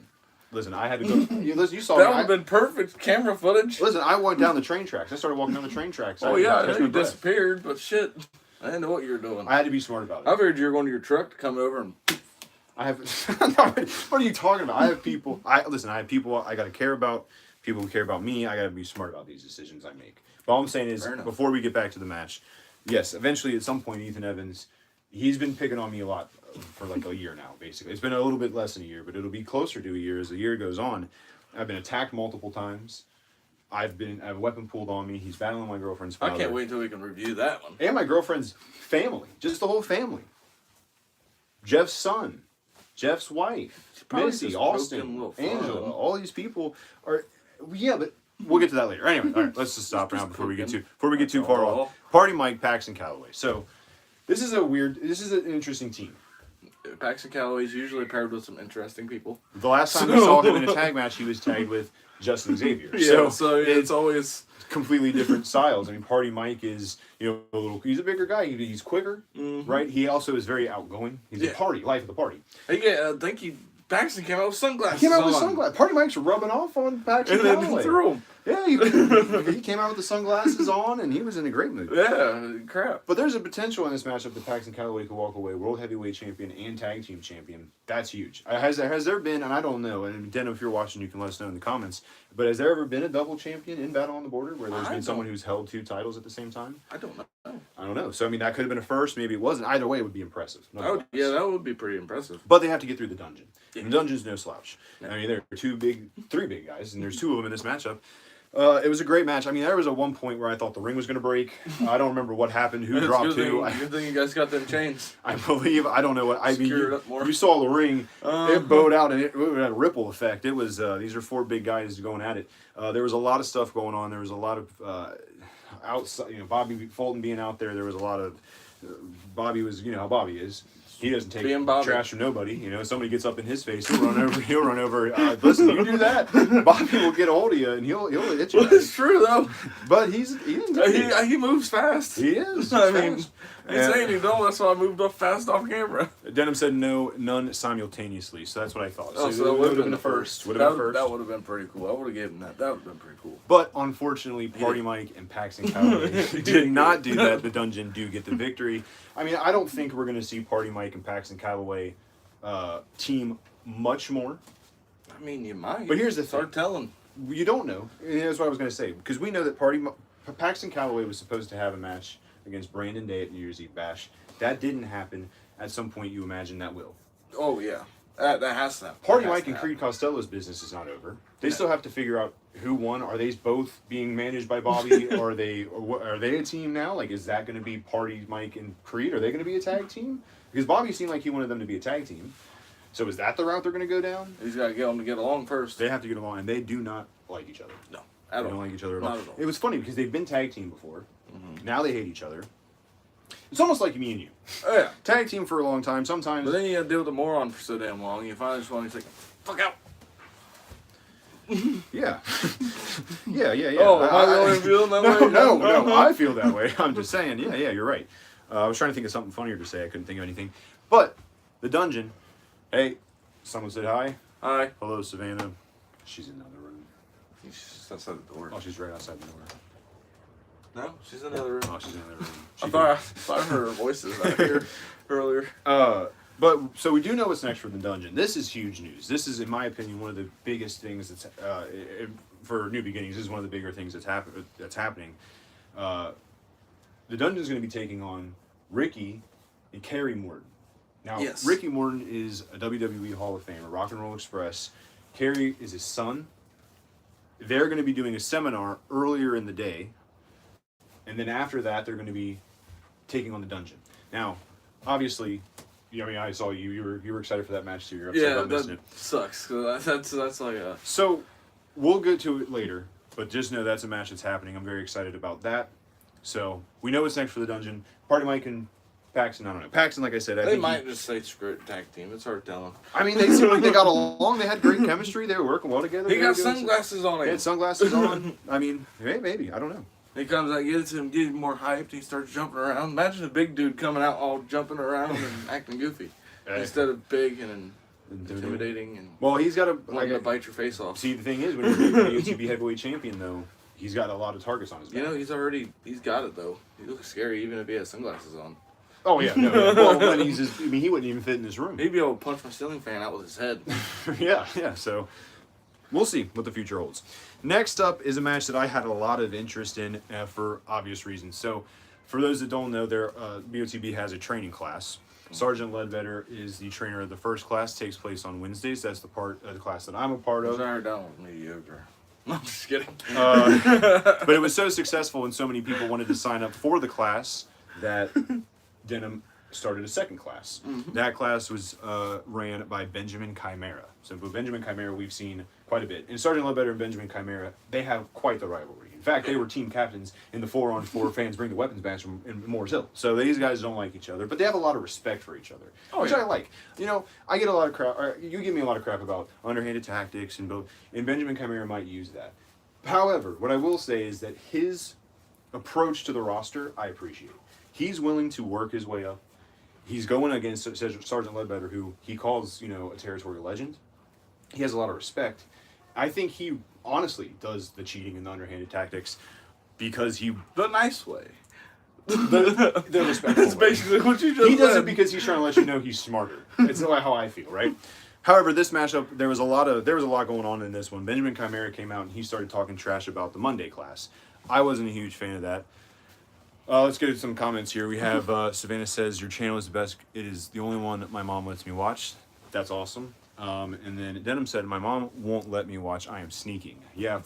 Listen, I had to go... you saw that would have been perfect camera footage. Listen, I went down the train tracks. I started walking down the train tracks. Oh, yeah, I know you disappeared, but shit. I didn't know what you were doing. I had to be smart about it. I figured you were going to your truck to come over and... I have... What are you talking about? I have people... I have people I got to care about. People who care about me. I got to be smart about these decisions I make. But all I'm saying is, before we get back to the match, yes, eventually at some point, Ethan Evans, he's been picking on me a lot for like a year now, basically. It's been a little bit less than a year, but it'll be closer to a year as the year goes on. I've been attacked multiple times. I have a weapon pulled on me. He's battling my girlfriend's father. I can't wait until we can review that one. And my girlfriend's family. Just the whole family. Jeff's son. Jeff's wife. Missy, Austin, Angela. All these people are... Yeah, but we'll get to that later. Anyway, all right, let's just stop now before we get too far off. Party Mike, Paxton Calloway. So, this is an interesting team. Paxton Calloway is usually paired with some interesting people. The last time we saw him in a tag match, he was tagged with Justin Xavier. Yeah, so it's always completely different styles. I mean, Party Mike is, he's a bigger guy. He's quicker, right? He also is very outgoing. He's a party, life of the party. Paxton came out with sunglasses. He came out with sunglasses. Party Mike's rubbing off on Paxton Calloway. And then threw him. Yeah, he came out with the sunglasses on, and he was in a great mood. Yeah, crap. But there's a potential in this matchup that Paxton Calloway could walk away World Heavyweight Champion and Tag Team Champion. That's huge. Has there been, and I don't know, and Den, if you're watching, you can let us know in the comments, but has there ever been a double champion in Battle on the Border where there's been someone who's held two titles at the same time? I don't know. I don't know. So, I mean, that could have been a first. Maybe it wasn't. Either way, it would be impressive. Yeah, that would be pretty impressive. But they have to get through the dungeon. Yeah. And the dungeon's no slouch. Yeah. I mean, there are three big guys, and there's two of them in this matchup. It was a great match. I mean, there was one point where I thought the ring was going to break. I don't remember what happened, who dropped who. Good thing you guys got them chains. I don't know what. I mean, you saw the ring. It bowed out, and it had a ripple effect. It was, these are four big guys going at it. There was a lot of stuff going on. There was a lot of outside, Bobby Fulton being out there. There was a lot of, Bobby was, how Bobby is. He doesn't take trash from nobody. Somebody gets up in his face, he'll run over. Listen, you do that, Bobby will get a hold of you and he'll hit you. Well, it's true though. But he moves fast. He is. I mean, he's saying he don't. That's why I moved up fast off camera. Denim said none simultaneously, so that's what I thought. So that would have been the first. That would have been pretty cool. I would have given that. That would have been pretty cool. But unfortunately, Party Mike and Paxton Calloway did not do that. The dungeon do get the victory. I mean, I don't think we're going to see Party Mike and Paxton Calloway team much more. I mean, you might. But here's the thing. Start telling. You don't know. And that's what I was going to say. Because we know that Paxton Calloway was supposed to have a match against Brandon Day at New Year's Eve Bash. That didn't happen. At some point, you imagine that will. Oh, yeah. That has to happen. Party Mike and Creed Costello's business is not over. They still have to figure out who won. Are they both being managed by Bobby? Or are they a team now? Like, is that going to be Party Mike and Creed? Are they going to be a tag team? Because Bobby seemed like he wanted them to be a tag team. So is that the route they're going to go down? He's got to get them to get along first. They have to get along, and they do not like each other. No, they don't like each other at all. It was funny because they've been tag team before. Mm-hmm. Now they hate each other. It's almost like me and you. Oh, yeah. Tag team for a long time. Sometimes. But then you got to deal with the moron for so damn long. You finally just want to say, fuck out. Yeah. Yeah. Oh, am I the only feeling that way? No, I feel that way. I'm just saying, yeah, you're right. I was trying to think of something funnier to say. I couldn't think of anything. But, the dungeon. Hey, someone said hi. Hi. Hello, Savannah. She's in another room. She's just outside the door. Oh, she's right outside the door. No, she's in another room. Oh, she's in another room. I thought I heard her voices out here earlier. But so we do know what's next for the dungeon. This is huge news. This is, in my opinion, one of the biggest things that's for New Beginnings. This is one of the bigger things that's happening. The dungeon is going to be taking on Ricky and Kerry Morton. Now, yes. Ricky Morton is a WWE Hall of Famer, Rock and Roll Express. Kerry is his son. They're going to be doing a seminar earlier in the day. And then after that, they're going to be taking on the dungeon. Now, obviously, Yeah, I mean, I saw you. You were excited for that match too. You're upset about missing it. Sucks. 'Cause that's like a. So, we'll get to it later, but just know that's a match that's happening. I'm very excited about that. So we know what's next for the dungeon. Party Mike and Paxton. I don't know. Paxton, like I said, They might just say screw it, tag team. It's hard telling. I mean, they seemed like they got along. They had great chemistry. They were working well together. He got sunglasses on. He had sunglasses on. I mean, maybe. I don't know. He comes out, gets him, get him more hyped. He starts jumping around. Imagine a big dude coming out all jumping around and acting goofy instead of big and intimidating and. Well, he's got wanting to bite your face off. See, the thing is, when he's the UTB heavyweight champion, though, he's got a lot of targets on his back. You know, he's got it though. He looks scary even if he has sunglasses on. Oh yeah, no, yeah. Well, when he wouldn't even fit in this room. He'd be able to punch my ceiling fan out with his head. yeah. So we'll see what the future holds. Next up is a match that I had a lot of interest in for obvious reasons. So, for those that don't know, BOTB has a training class. Sergeant Ledbetter is the trainer of the first class. Takes place on Wednesdays. That's the part of the class that I'm a part of. That was mediocre. No, I'm just kidding. But it was so successful and so many people wanted to sign up for the class that Denham started a second class. Mm-hmm. That class was ran by Benjamin Chimera. So Benjamin Chimera we've seen quite a bit. And Sergeant Ledbetter and Benjamin Chimera, they have quite the rivalry. In fact, they were team captains in the 4-on-4 fans bring the weapons match in Moores Hill. So these guys don't like each other, but they have a lot of respect for each other, which I like. You know, I get a lot of crap. You give me a lot of crap about underhanded tactics, and Benjamin Chimera might use that. However, what I will say is that his approach to the roster, I appreciate. He's willing to work his way up. He's going against Sergeant Ledbetter, who he calls, a territorial legend. He has a lot of respect. I think he honestly does the cheating and the underhanded tactics because the nice way. The respectful That's way. basically what you just He does said. it because he's trying to let you know he's smarter. It's how I feel, right? However, this matchup, there was a lot going on in this one. Benjamin Chimera came out and he started talking trash about the Monday class. I wasn't a huge fan of that. Let's get to some comments here. We have Savannah says, your channel is the best. It is the only one that my mom lets me watch. That's awesome. And then Denham said, my mom won't let me watch. I am sneaking. Yeah.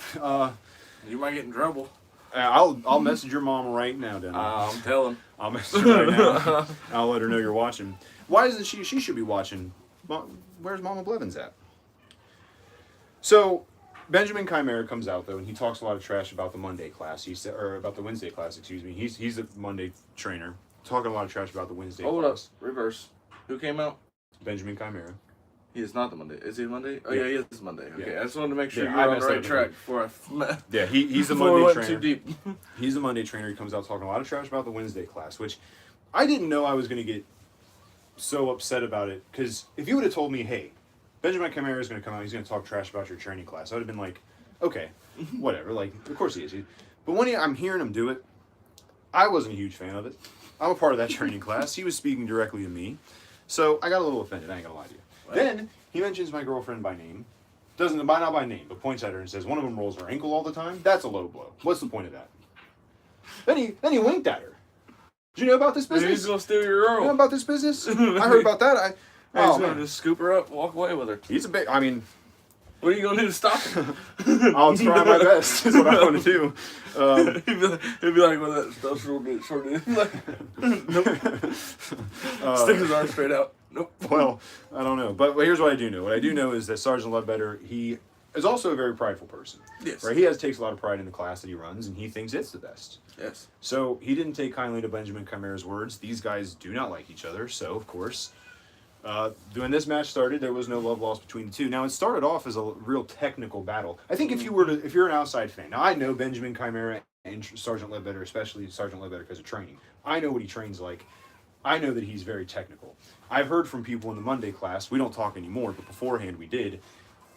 You might get in trouble. I'll message your mom right now, Denham. I'm telling. I'll message her right now. I'll let her know you're watching. Why isn't she? She should be watching. Where's Mama Blevins at? So, Benjamin Chimera comes out though, and he talks a lot of trash about the Monday class. About the Wednesday class. Excuse me. He's a Monday trainer, talking a lot of trash about the Wednesday. Hold class. up. Reverse. Who came out? Benjamin Chimera. He is not the Monday. Is he Monday? Oh yeah, he is Monday. Okay, yeah. I just wanted to make sure Yeah, you were on the right track before I. Yeah, he's the before Monday we trainer. went too deep. He's the Monday trainer. He comes out talking a lot of trash about the Wednesday class, which I didn't know I was going to get so upset about it. Because if you would have told me, hey, Benjamin Chimera is going to come out, he's going to talk trash about your training class, I would have been like, okay, whatever. Like, of course he is. But when I'm hearing him do it, I wasn't a huge fan of it. I'm a part of that training class. He was speaking directly to me. So I got a little offended. I ain't going to lie to you. What? Then he mentions my girlfriend by name. Not by name, but points at her and says one of them rolls her ankle all the time. That's a low blow. What's the point of that? Then he winked at her. Did you know about this business? He's gonna steal your girl. You know about this business? I heard about that. He's gonna just scoop her up, walk away with her. He's a big. I mean, what are you gonna do to stop him? I'll try my best. Is what I want to do. He'd be like, well, that stuff's real good. Nope. Stick his arm straight out. Nope. Well, I don't know. But here's what I do know. What I do know is that Sergeant Ledbetter, he is also a very prideful person. Yes. Right? He takes a lot of pride in the class that he runs, and he thinks it's the best. Yes. So he didn't take kindly to Benjamin Chimera's words. These guys do not like each other. So, of course, when this match started, there was no love lost between the two. Now, it started off as a real technical battle. I think if you're an outside fan, now I know Benjamin Chimera and Sergeant Ledbetter, especially Sergeant Ledbetter because of training. I know what he trains like. I know that he's very technical. I've heard from people in the Monday class, we don't talk anymore, but beforehand we did.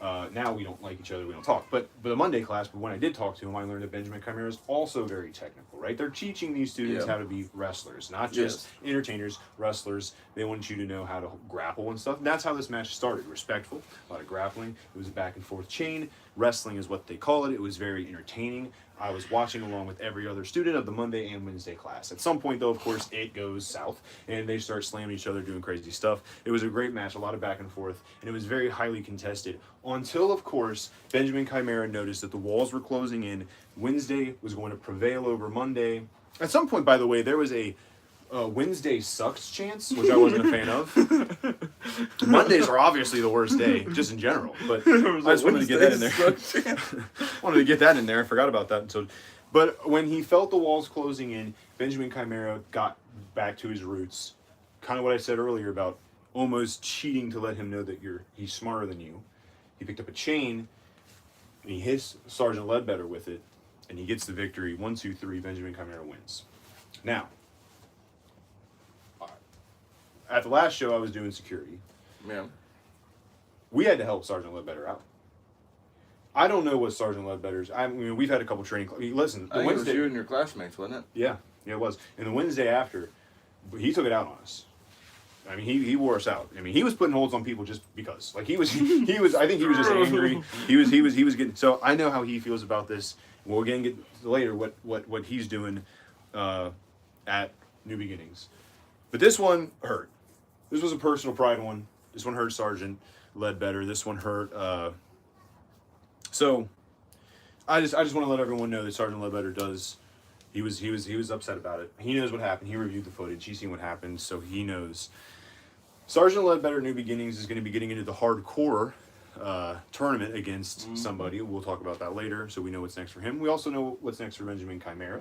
Now we don't like each other, we don't talk. But the Monday class, but when I did talk to him, I learned that Benjamin Chimera is also very technical, right? They're teaching these students how to be wrestlers, not just entertainers, wrestlers. They want you to know how to grapple and stuff. And that's how this match started, respectful, a lot of grappling. It was a back and forth chain. Wrestling is what they call it. It was very entertaining. I was watching along with every other student of the Monday and Wednesday class. At some point, though, of course, it goes south, and they start slamming each other, doing crazy stuff. It was a great match, a lot of back and forth, and it was very highly contested until, of course, Benjamin Chimera noticed that the walls were closing in. Wednesday was going to prevail over Monday. At some point, by the way, there was a Wednesday sucks chants, which I wasn't a fan of. Mondays are obviously the worst day, just in general. But I just wanted to get that in there. Wanted to get that in there. I forgot about that. But when he felt the walls closing in, Benjamin Chimera got back to his roots. Kind of what I said earlier about almost cheating to let him know that he's smarter than you. He picked up a chain, and he hits Sergeant Ledbetter with it, and he gets the victory. 1, 2, 3, Benjamin Chimera wins. Now, at the last show, I was doing security. Yeah. We had to help Sergeant Ledbetter out. I don't know what Sergeant Ledbetter's... I mean, we've had a couple training... Listen, I think Wednesday... it was you and your classmates, wasn't it? Yeah, it was. And the Wednesday after, he took it out on us. I mean, he wore us out. I mean, he was putting holds on people just because. Like, he was... I think he was just angry. He was getting... So, I know how he feels about this. We'll again get later what he's doing at New Beginnings. But this one hurt. This was a personal pride one. This one hurt Sergeant Ledbetter. This one hurt. So, I just want to let everyone know that Sergeant Ledbetter does. He was upset about it. He knows what happened. He reviewed the footage. He's seen what happened, so he knows. Sergeant Ledbetter New Beginnings is going to be getting into the hardcore tournament against somebody. We'll talk about that later, so we know what's next for him. We also know what's next for Benjamin Chimera,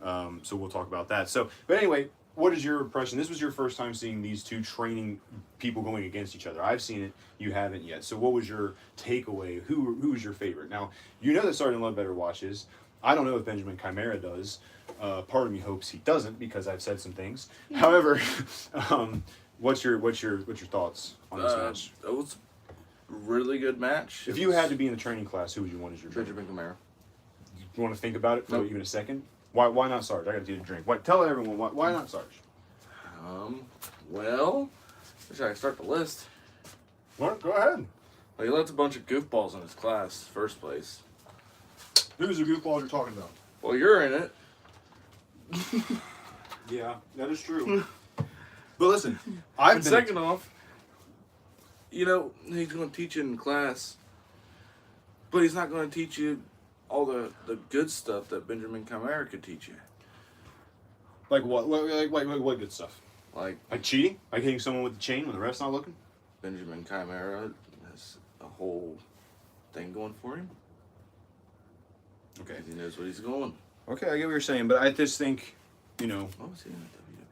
so we'll talk about that. So, but anyway. What is your impression? This was your first time seeing these two training people going against each other. I've seen it. You haven't yet. So what was your takeaway? Who was your favorite? Now, you know that Sergeant Ledbetter watches. I don't know if Benjamin Chimera does. Part of me hopes he doesn't because I've said some things. However, what's your thoughts on this match? It was a really good match. If you had to be in the training class, who would you want as your Benjamin Chimera. You want to think about it for even a second? Why not Sarge? I got to get a drink. Tell everyone why not Sarge? Well, should I start the list? Well, go ahead. Well, he lets a bunch of goofballs in his class, first place. Who's the goofballs you're talking about? Well, you're in it. Yeah, that is true. But listen, I've been... Second off, you know, he's going to teach you in class, but he's not going to teach you all the good stuff that Benjamin Chimera could teach you. Like what? What good stuff? Like cheating? Like hitting someone with the chain when the ref's not looking? Benjamin Chimera has a whole thing going for him. Okay. He knows what he's going. Okay, I get what you're saying, but I just think, you know... What was he in WWE?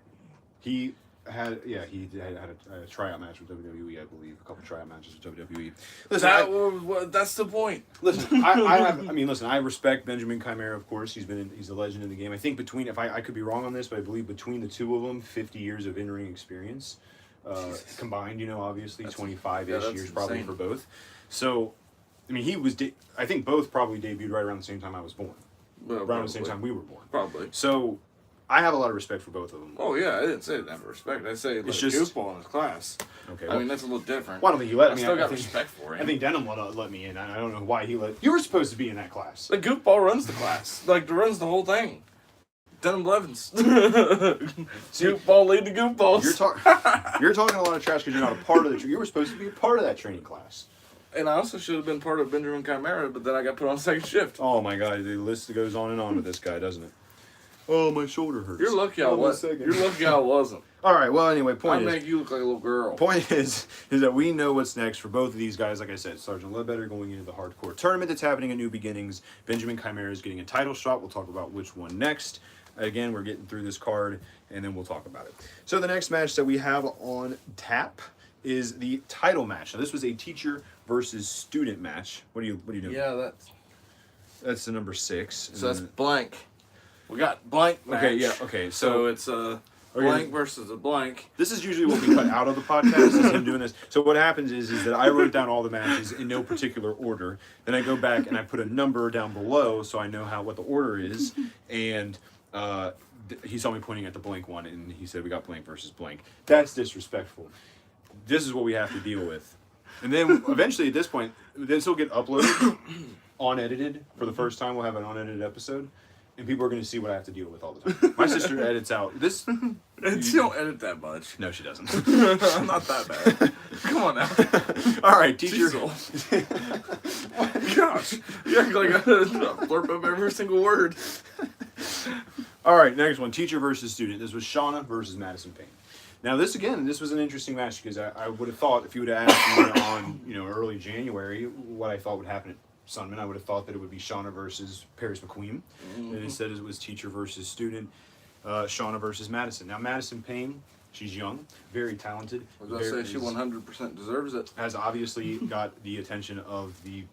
He had a tryout match with WWE, I believe. A couple tryout matches with WWE. Listen, that's the point. Listen, I respect Benjamin Chimera, of course. He's a legend in the game. I think if I could be wrong on this, but I believe between the two of them, 50 years of in-ring experience combined. You know, obviously 25-ish years probably for both. So, I mean, I think both probably debuted right around the same time I was born. Well, around the same time we were born. Probably. So, I have a lot of respect for both of them. Oh, yeah, I didn't say I didn't have respect. I say it's just goofball in his class. Okay. I mean, that's a little different. Why don't you let me? I still got respect for him. I think Denham let me in. I don't know why he let... You were supposed to be in that class. The goofball runs the class. Runs the whole thing. Denham Blevins. Goofball lead the goofballs. You're talking a lot of trash because you're not a part of the... You were supposed to be a part of that training class. And I also should have been part of Benjamin Chimera, but then I got put on second shift. Oh, my God. The list goes on and on with this guy, doesn't it? Oh, my shoulder hurts. You're lucky I wasn't. You're lucky I wasn't. All right. Well, anyway, I make you look like a little girl. Point is that we know what's next for both of these guys. Like I said, Sergeant Ledbetter going into the hardcore tournament that's happening at New Beginnings. Benjamin Chimera is getting a title shot. We'll talk about which one next. Again, we're getting through this card, and then we'll talk about it. So the next match that we have on tap is the title match. Now, this was a teacher versus student match. What are you doing? Yeah, that's the number 6. So that's blank. We got blank match. Okay, yeah, okay. So it's a blank versus a blank. This is usually what we cut out of the podcast, is him doing this. So what happens is that I wrote down all the matches in no particular order. Then I go back and I put a number down below so I know what the order is. And he saw me pointing at the blank one, and he said we got blank versus blank. That's disrespectful. This is what we have to deal with. And then eventually at this point, this will get uploaded, unedited. For the first time, we'll have an unedited episode. And people are going to see what I have to deal with all the time. My sister edits out this. She don't edit that much. No, she doesn't. I'm not that bad. Come on now. All right, teacher. Gosh, you act like I blurp up every single word. All right, next one, teacher versus student. This was Shauna versus Madison Payne. Now, this was an interesting match because I would have thought if you would have asked me on, early January what I thought would happen at Sunman, I would have thought that it would be Shauna versus Paris McQueen. And instead it was teacher versus student, Shauna versus Madison. Now, Madison Payne, she's young, very talented. I was going to say she 100% deserves it. Has obviously got the attention of the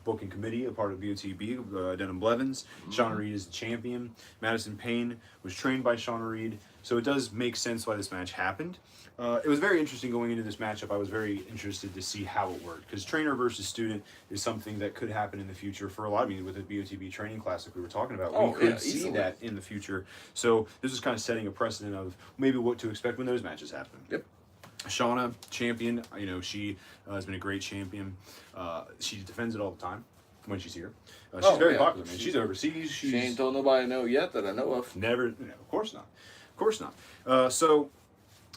booking committee, a part of BOTB, Denham Blevins. Shauna Reed is the champion. Madison Payne was trained by Shauna Reed, so it does make sense why this match happened. It was very interesting going into this matchup. I was very interested to see how it worked, because trainer versus student is something that could happen in the future for a lot of you with the BOTB training class like we were talking about. We could see that in the future. So this is kind of setting a precedent of maybe what to expect when those matches happen. Yep. Shauna, champion, she has been a great champion. She defends it all the time when she's here. She's very popular, man. She's overseas. She ain't told nobody no yet that I know of. Never, of course not. Of course not. So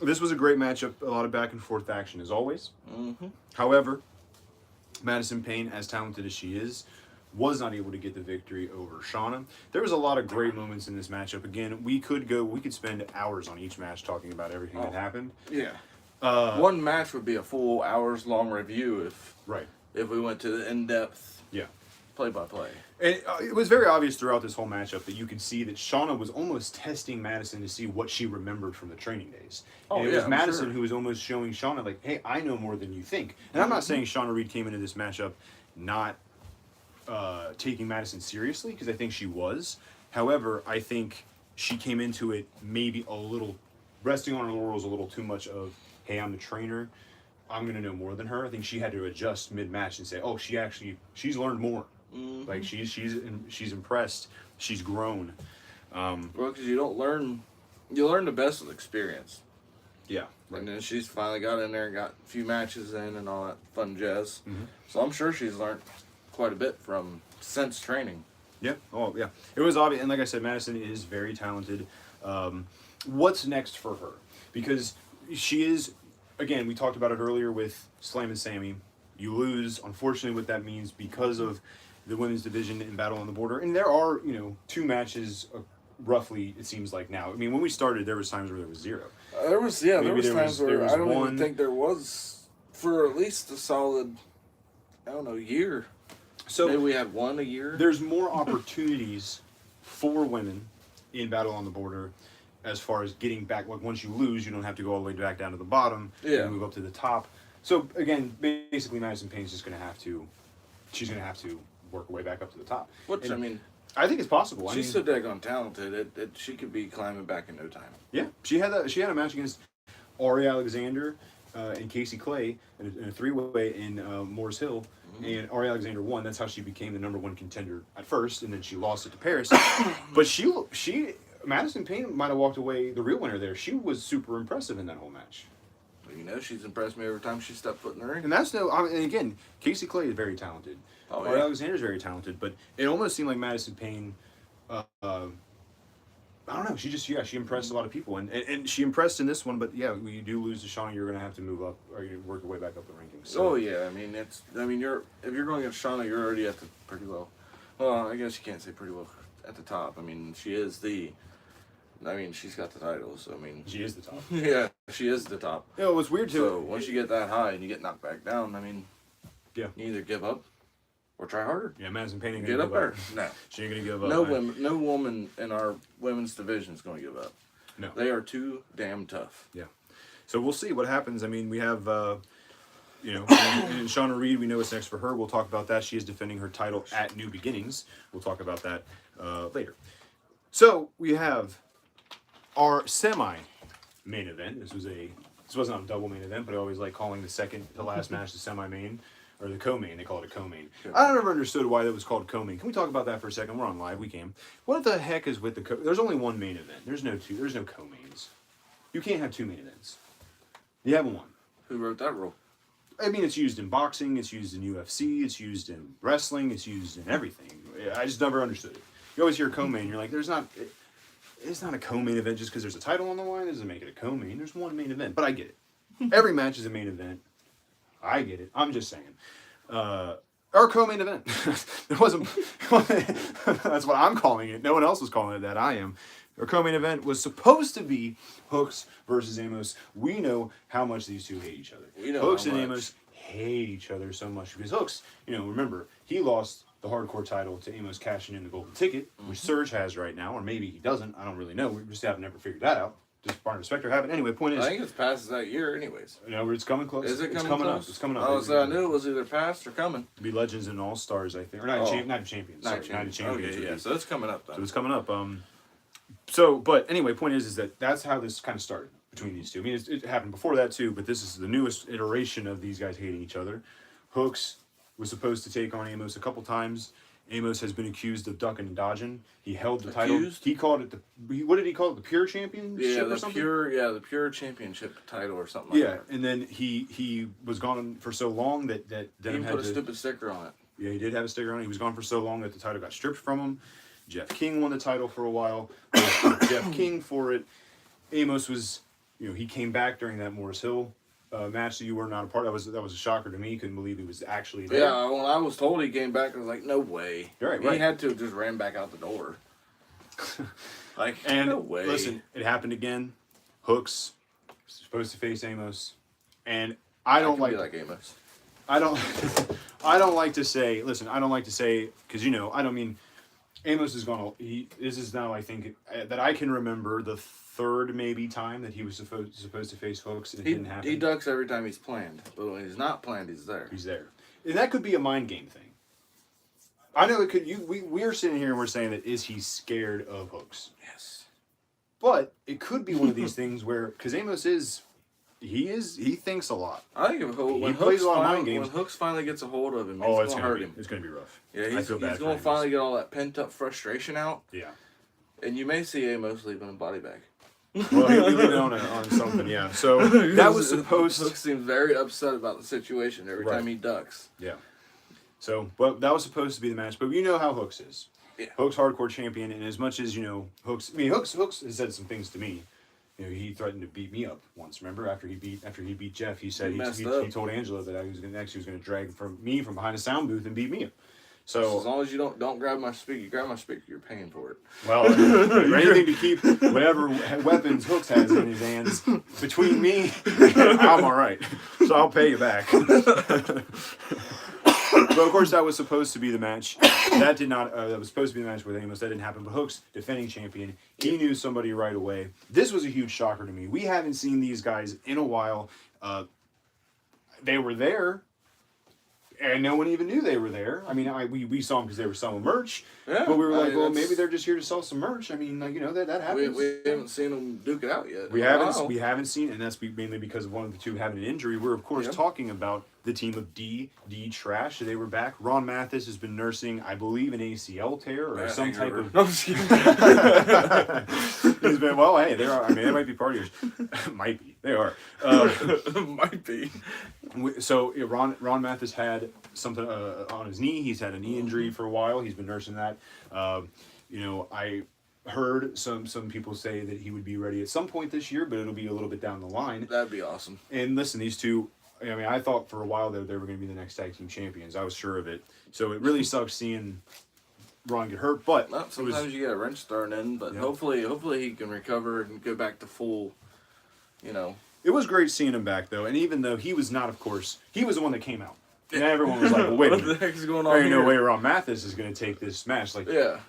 this was a great matchup, a lot of back and forth action as always. However, Madison Payne, as talented as she is, was not able to get the victory over Shauna. There was a lot of great moments in this matchup. Again, we could spend hours on each match talking about everything that happened. Yeah. One match would be a full hours-long review if we went to the in-depth play-by-play. And it was very obvious throughout this whole matchup that you could see that Shauna was almost testing Madison to see what she remembered from the training days. And it was Madison who was almost showing Shauna, like, hey, I know more than you think. And I'm not saying Shauna Reed came into this matchup not taking Madison seriously, because I think she was. However, I think she came into it maybe a little, resting on her laurels a little too much of, hey, I'm the trainer, I'm going to know more than her. I think she had to adjust mid-match and say, oh, she's learned more. Like, she's impressed, she's grown. Well, because you learn the best with experience. Yeah. Right. And then she's finally got in there and got a few matches in and all that fun jazz. So I'm sure she's learned quite a bit since training. Yeah. Oh, yeah. It was obvious. And like I said, Madison is very talented. What's next for her? Because she is, again, we talked about it earlier with Slam and Sammy. You lose, unfortunately, what that means because of the women's division in Battle on the Border. And there are, 2 matches, roughly, it seems like now. I mean, when we started, there was times where there was 0. There was times where I don't even think there was for at least a solid, year. So maybe we had 1 a year. There's more opportunities for women in Battle on the Border as far as getting back. Like, once you lose, you don't have to go all the way back down to the bottom. Yeah. And move up to the top. So again, basically, Madison Payne's just going to have to work her way back up to the top. Which, and, I think it's possible. She's so daggone talented that she could be climbing back in no time. Yeah, she had a match against Ari Alexander and Casey Clay in a 3-way in Moores Hill, and Ari Alexander won. That's how she became the #1 contender at first, and then she lost it to Paris. But Madison Payne might have walked away the real winner there. She was super impressive in that whole match. She's impressed me every time she stepped foot in the ring. And and again, Casey Clay is very talented. Ari Alexander is very talented, but it almost seemed like Madison Payne, I don't know, she impressed a lot of people, and she impressed in this one, but yeah, when you do lose to Shauna, you're going to have to move up, or you work your way back up the rankings. So. Oh yeah, if you're going against Shauna, you're already at the pretty well. Well, I guess you can't say pretty well at the top. She's got the title, so she is the top. Yeah, she is the top. Yeah, what's weird too. So once you get that high and you get knocked back down, you either give up or try harder. Yeah, Madison Payne ain't get gonna up give there. No, she ain't gonna give up. No woman in our women's division is going to give up. No, they are too damn tough. Yeah. So we'll see what happens. We have. And Shauna Reed, we know what's next for her. We'll talk about that. She is defending her title at New Beginnings. We'll talk about that later. So we have our semi-main event. This wasn't a double main event, but I always like calling the second to last match the semi-main, or the co-main. They call it a co-main. Sure. I never understood why that was called co-main. Can we talk about that for a second? We're on live. We can. What the heck is with the There's only one main event. There's no co-mains. You can't have 2 main events. You have 1. Who wrote that rule? It's used in boxing. It's used in UFC. It's used in wrestling. It's used in everything. I just never understood it. You always hear co-main. You're like, it's not a co-main event just because there's a title on the line. It doesn't make it a co-main. There's 1 main event. But I get it. Every match is a main event. I get it. I'm just saying. Our co-main event. It wasn't. That's what I'm calling it. No one else was calling it that. I am. Our co-main event was supposed to be Hooks versus Amos. We know how much these two hate each other. Hooks and Amos hate each other so much because Hooks, remember, he lost the hardcore title to Amos cashing in the golden ticket, which Surge has right now, or maybe he doesn't. I don't really know. We just haven't never figured that out. Just Barn and Spectre have it. Anyway, point is, I think it's past that year, anyways. No, it's coming close. Is it it's coming coming close? up. It's coming up. Oh, so I knew it was either past or coming. It'll be Legends and All Stars, I think, or not Champions. Night Champions. Okay, yeah. So it's coming up. Then. So it's coming up. But anyway, point is that that's how this kind of started between these two. I mean, it happened before that too, but this is the newest iteration of these guys hating each other. Hooks was supposed to take on Amos a couple times. Amos has been accused of ducking and dodging. He held the title. He called it what did he call it? The Pure Championship or something? The Pure Championship title or something like that. Yeah, and then he was gone for so long that Denim had put a stupid sticker on it. Yeah, he did have a sticker on it. He was gone for so long that the title got stripped from him. Jeff King won the title for a while. Jeff King for it. Amos was, he came back during that Morris Hill match that you were not a part of. That was a shocker to me. Couldn't believe he was actually there. Yeah, when I was told he came back, I was like, no way. Right. He had to have just ran back out the door. No way. Listen, it happened again. Hooks was supposed to face Amos, and I don't like Amos. I don't like to say. Listen, I don't like to say because I don't mean Amos is gonna. This is now I think that I can remember the third maybe time that he was supposed to face Hooks and it didn't happen. He ducks every time he's planned, but when he's not planned, he's there. He's there, and that could be a mind game thing. I know it could. We are sitting here and we're saying that is he scared of Hooks? Yes, but it could be one of these things where because Amos he thinks a lot. I think when Hooks finally gets a hold of him, it's gonna hurt him. It's gonna be rough. Yeah, he's gonna finally get all that pent up frustration out. Yeah, and you may see Amos leaving a body bag. Well, he'll be leaving on something. Yeah, so that was supposed. Hooks seems very upset about the situation every time he ducks. Yeah. So, but that was supposed to be the match. But you know how Hooks is. Yeah. Hooks hardcore champion, and as much as Hooks. I mean, Hooks has said some things to me. He threatened to beat me up once. Remember, after he beat Jeff, he said he told Angela that he was going to drag me from behind a sound booth and beat me up. So as long as you don't grab my speaker, you're paying for it. Well, or anything to keep whatever weapons Hooks has in his hands between me, I'm all right. So I'll pay you back. But of course, that was supposed to be the match. That did not. That was supposed to be the match with Amos. That didn't happen. But Hooks, defending champion, he knew somebody right away. This was a huge shocker to me. We haven't seen these guys in a while. They were there. And no one even knew they were there. I mean, we saw them because they were selling merch. Yeah, but we were like, well, maybe they're just here to sell some merch. I mean, that happens. We haven't seen them duke it out yet. We haven't seen, and that's mainly because of one of the two having an injury. We're of course talking about the team of D Trash. They were back. Ron Mathis has been nursing, I believe, an ACL tear or some type of. No, He's been hey, they are. I mean, they might be partiers. Might be. They are. Might be. So Ron Mathis had something on his knee. He's had a knee injury for a while. He's been nursing that. I heard some people say that he would be ready at some point this year, but it'll be a little bit down the line. That'd be awesome. And listen, these two. I mean, I thought for a while that they were going to be the next tag team champions. I was sure of it. So it really sucks seeing Ron get hurt. But sometimes you get a wrench thrown in. But hopefully he can recover and go back to full. It was great seeing him back, though. And even though he was not, of course, he was the one that came out. And everyone was like, well, wait a minute. What the heck is going on There ain't here? no way Ron Mathis is going to take this match.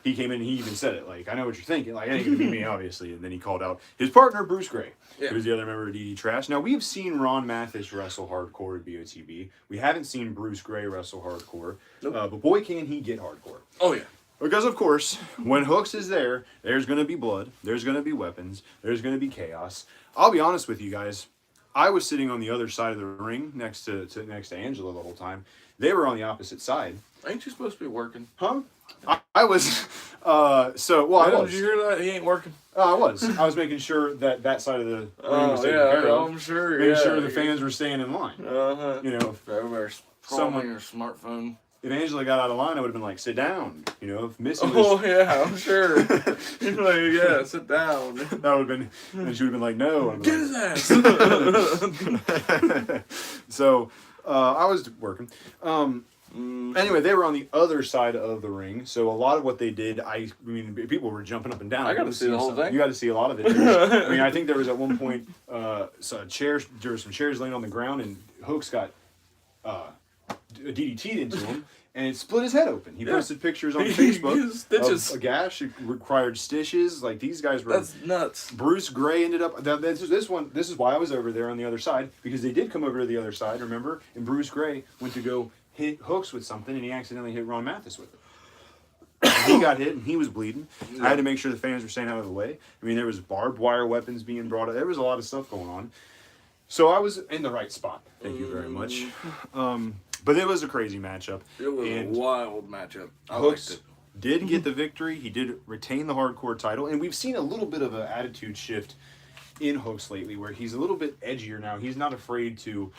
He came in and he even said it. I know what you're thinking. It ain't going to be me, obviously. And then he called out his partner, Bruce Gray, who was the other member of DD Trash. Now, we've seen Ron Mathis wrestle hardcore at BOTB. We haven't seen Bruce Gray wrestle hardcore. Nope. But boy, can he get hardcore. Oh, yeah. Because, of course, when Hooks is there, there's going to be blood. There's going to be weapons. There's going to be chaos. I'll be honest with you guys. I was sitting on the other side of the ring next to Angela the whole time. They were on the opposite side. Ain't you supposed to be working? Huh? I was. I was. Did you hear that? He ain't working. I was. I was making sure that side of the ring was taken care of. I'm sure. Making sure the fans were staying in line. If everybody's scrolling your smartphone. If Angela got out of line, I would have been like, sit down. If Missy was... Oh, yeah, I'm sure. You'd be like, yeah, sit down. That would have been... And she would have been like, no. Get his ass. So, I was working. Anyway, they were on the other side of the ring, so a lot of what they did, I mean, people were jumping up and down. I got to see the whole thing. You got to see a lot of it. I mean, I think there was at one point, there were some chairs laying on the ground, and Hooks got DDT'd into him, and it split his head open. He posted pictures on Facebook of a gash. It required stitches. Like, these guys were... That's nuts. Bruce Gray ended up... This is why I was over there on the other side, because they did come over to the other side, remember? And Bruce Gray went to go hit Hooks with something, and he accidentally hit Ron Mathis with it. And he got hit, and he was bleeding. I had to make sure the fans were staying out of the way. I mean, there was barbed wire weapons being brought up. There was a lot of stuff going on. So I was in the right spot. Thank you very much. But it was a crazy matchup. It was a wild matchup. I Hooks liked it. did get the victory. He did retain the hardcore title. And we've seen a little bit of an attitude shift in Hooks lately, where he's a little bit edgier now. He's not afraid to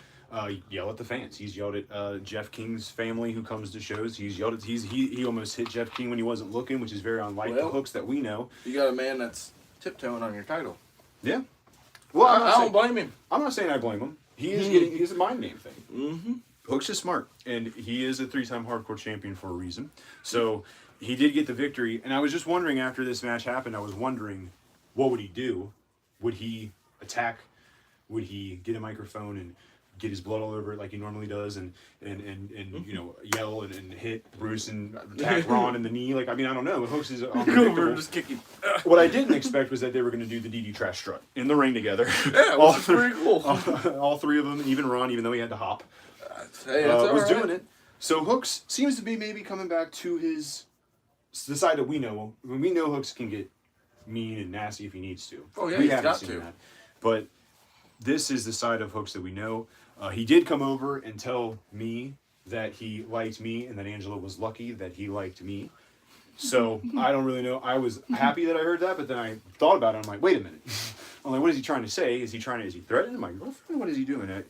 yell at the fans. He's yelled at Jeff King's family who comes to shows. He's yelled at... He almost hit Jeff King when he wasn't looking, which is very unlike the Hooks that we know. You got a man that's tiptoeing on your title. Yeah. Well, I don't blame him. I'm not saying I blame him. He is getting... He's a mind game thing. Mm-hmm. Hooks is smart, and he is a 3-time hardcore champion for a reason. So he did get the victory, and I was just wondering after this match happened, I was wondering, what would he do? Would he attack? Would he get a microphone and get his blood all over it like he normally does, and you know, yell and hit Bruce and attack Ron in the knee? Like, I mean, I don't know. Hooks is unpredictable. Just kick him. What I didn't expect was that they were going to do the DD Trash Strut in the ring together. Yeah, it was pretty cool. All three of them, even Ron, even though he had to hop. Hey, was doing it. So Hooks seems to be maybe coming back to the side that we know. When we know Hooks can get mean and nasty if he needs to. Oh yeah, we he's haven't got seen to. that. But this is the side of Hooks that we know. He did come over and tell me that he liked me and that Angela was lucky that he liked me. So I don't really know. I was happy that I heard that, but then I thought about it. I'm like, wait a minute. I'm like, what is he trying to say? Is he threatening my girlfriend? What is he doing?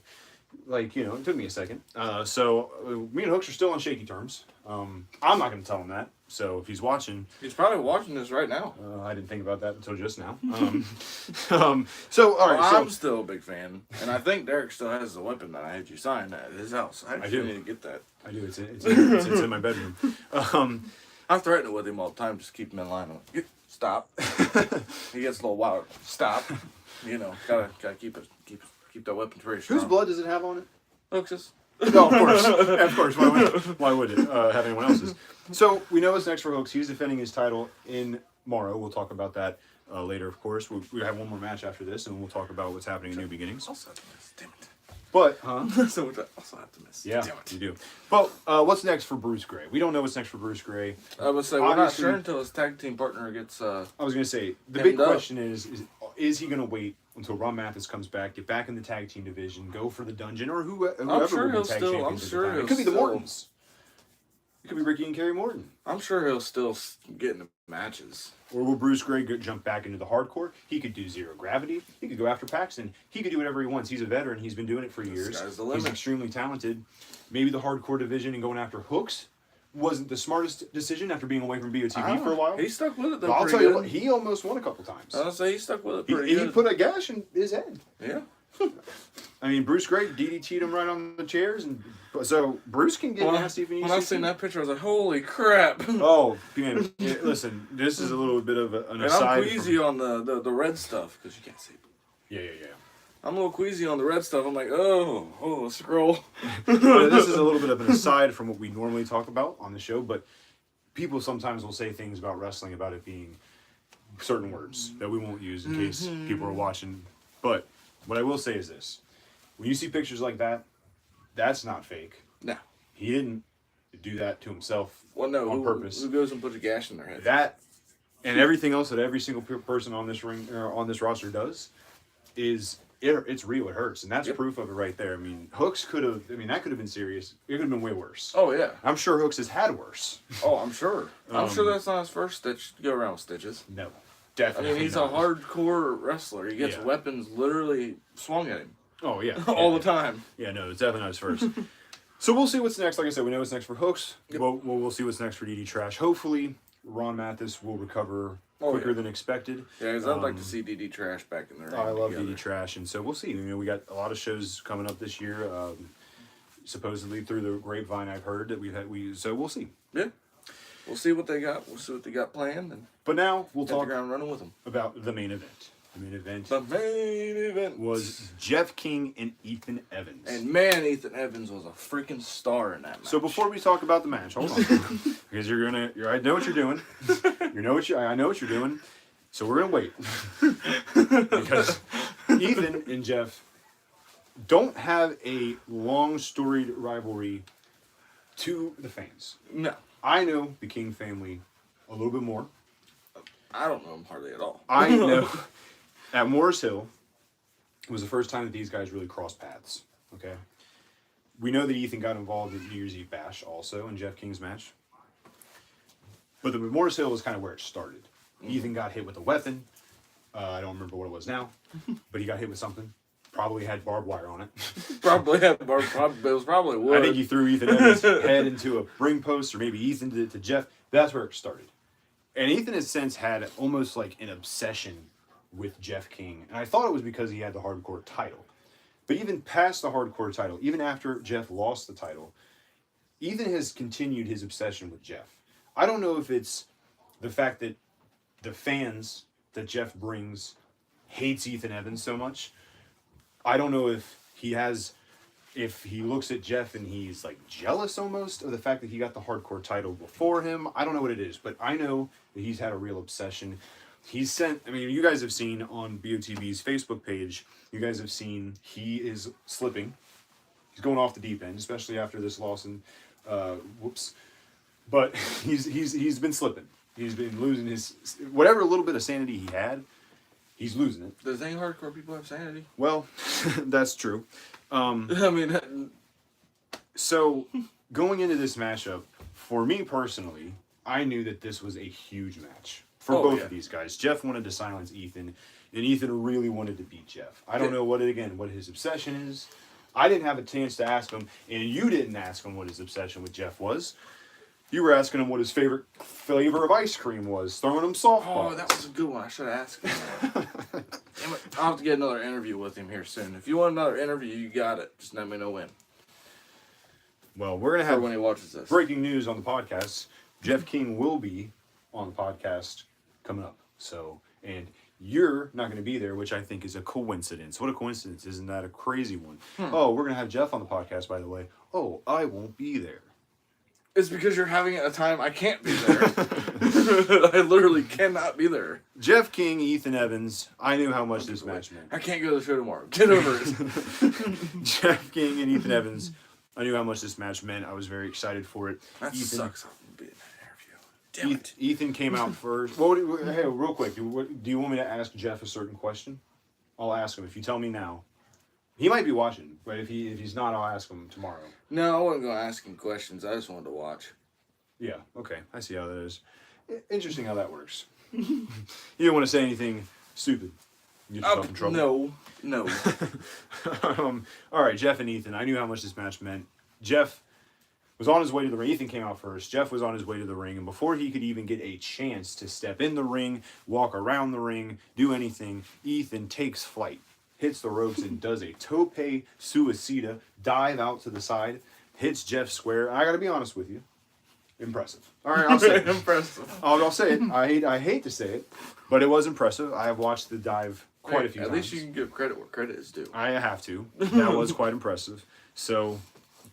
Like, you know, it took me a second. So me and Hooks are still on shaky terms. I'm not going to tell him that. So if he's watching... He's probably watching this right now. I didn't think about that until just now. So, all right. Well, so, I'm still a big fan. And I think Derek still has the weapon that I had you sign at his house. I do. need to get that. I do. It's in my bedroom. I threaten it with him all the time, just keep him in line. I'm like, stop. He gets a little wild. Stop. You know, gotta keep that weapon very strong. Whose blood does it have on it? Hooks'. No, of course. Of course. Why would it have anyone else's? So we know what's next for Hooks. He's defending his title in Morrow. We'll talk about that later, of course. We have one more match after this, and we'll talk about what's happening in New Beginnings. Also have to miss. Damn it. But, So I also have to miss. Yeah, Damn it. you do. But what's next for Bruce Gray? We don't know what's next for Bruce Gray. I would say we're not sure until his tag team partner gets. I was going to say, the big question is he going to wait until Ron Mathis comes back, get back in the tag team division, go for the dungeon, or whoever will be tag champions at the time? It could be the Mortons. It could be Ricky and Kerry Morton. I'm sure he'll still get in the matches. Or will Bruce Gray jump back into the hardcore? He could do zero gravity. He could go after Paxton. He could do whatever he wants. He's a veteran. He's been doing it for years. Sky's the limit. He's extremely talented. Maybe the hardcore division and going after Hooks wasn't the smartest decision after being away from BOTB for a while. He stuck with it though. But I'll tell you what, he almost won a couple times. I'll say he stuck with it pretty good. He put a gash in his head. Yeah. I mean, Bruce Gray DDT'd him right on the chairs, and so Bruce can get nasty if he needs to. When I seen that picture, I was like, "Holy crap!" Oh, man, listen, this is a little bit of an aside. I'm queasy on the red stuff because you can't see. Yeah. I'm a little queasy on the red stuff. I'm like, oh, scroll. But this is a little bit of an aside from what we normally talk about on the show, but people sometimes will say things about wrestling about it being certain words that we won't use in case people are watching. But what I will say is this. When you see pictures like that, that's not fake. No. He didn't do that to himself on purpose. Who goes and puts a gash in their head? That and everything else that every single person on this ring or on this roster does is it's real. It hurts, and that's proof of it right there. I mean, Hooks could have. I mean, that could have been serious. It could have been way worse. Oh yeah. I'm sure Hooks has had worse. Oh, I'm sure. I'm sure that's not his first stitch. Go around with stitches. No, definitely. I mean, he's not. a hardcore wrestler. He gets weapons literally swung at him. Oh yeah, all the time. Yeah, no, it's definitely not his first. So we'll see what's next. Like I said, we know what's next for Hooks. Yep. We'll see what's next for DD Trash. Hopefully, Ron Mathis will recover quicker than expected. Yeah, because I'd like to see DD Trash back in the ring. I love DD Trash, and so we'll see. You know, we got a lot of shows coming up this year. supposedly through the grapevine I've heard that so we'll see. Yeah. We'll see what they got. We'll see what they got planned. And but now we'll hit talk the ground running with them. about the main event. The main event. The main event was Jeff King and Ethan Evans. And man, Ethan Evans was a freaking star in that match. So before we talk about the match, hold on, because I know what you're doing. I know what you're doing. So we're gonna wait because Ethan and Jeff don't have a long storied rivalry to the fans. No, I know the King family a little bit more. I don't know them hardly at all. I know. At Morris Hill, it was the first time that these guys really crossed paths. Okay, we know that Ethan got involved in New Year's Eve Bash also in Jeff King's match, but the Morris Hill was kind of where it started. Ethan got hit with a weapon. I don't remember what it was now, but he got hit with something. Probably had barbed wire on it. Probably had barbed. It was probably wood. I think he threw Ethan Evans' head into a ring post, or maybe Ethan did it to Jeff. That's where it started. And Ethan has since had almost like an obsession with Jeff King. And I thought it was because he had the hardcore title. But even past the hardcore title, even after Jeff lost the title, Ethan has continued his obsession with Jeff. I don't know if it's the fact that the fans that Jeff brings hates Ethan Evans so much. I don't know if he looks at Jeff and he's like jealous almost of the fact that he got the hardcore title before him. I don't know what it is, but I know that he's had a real obsession. You guys have seen on BOTB's Facebook page, you guys have seen he is slipping. He's going off the deep end, especially after this loss and but he's been slipping. He's been losing his whatever little bit of sanity he had. He's losing it. Does any hardcore people have sanity? Well, that's true. I mean, so going into this matchup, for me personally, I knew that this was a huge match for both of these guys. Jeff wanted to silence Ethan, and Ethan really wanted to beat Jeff. I don't know what his obsession is. I didn't have a chance to ask him, and you didn't ask him what his obsession with Jeff was. You were asking him what his favorite flavor of ice cream was, throwing him softballs. Oh, that was a good one. I should have asked him. Damn it. I'll have to get another interview with him here soon. If you want another interview, you got it. Just let me know when. Well, we're going to have when he watches this. Breaking news on the podcast. Jeff King will be on the podcast coming up. So, and you're not going to be there, which I think is a coincidence. What a coincidence. Isn't that a crazy one? Oh, we're going to have Jeff on the podcast, by the way. Oh, I won't be there. It's because you're having a time I can't be there. I literally cannot be there. Jeff King, Ethan Evans. I knew how much this match meant. I can't go to the show tomorrow. Get over it. Jeff King and Ethan Evans. I knew how much this match meant. I was very excited for it. That Ethan, sucks. I'll be in that interview. Damn it. Ethan came out first. Hey, real quick. Do you want me to ask Jeff a certain question? I'll ask him. If you tell me now. He might be watching, but if he's not, I'll ask him tomorrow. No, I wasn't going to ask him questions. I just wanted to watch. Yeah, okay. I see how that is. Interesting how that works. You don't want to say anything stupid. You get yourself in trouble. No. All right, Jeff and Ethan. I knew how much this match meant. Jeff was on his way to the ring. Ethan came out first. Jeff was on his way to the ring, and before he could even get a chance to step in the ring, walk around the ring, do anything, Ethan takes flight. Hits the ropes and does a tope suicida, dive out to the side, hits Jeff square. I got to be honest with you, impressive. All right, I'll say it. Impressive. I'll say it. I hate to say it, but it was impressive. I have watched the dive quite a few times. At least you can give credit where credit is due. I have to. That was quite impressive. So,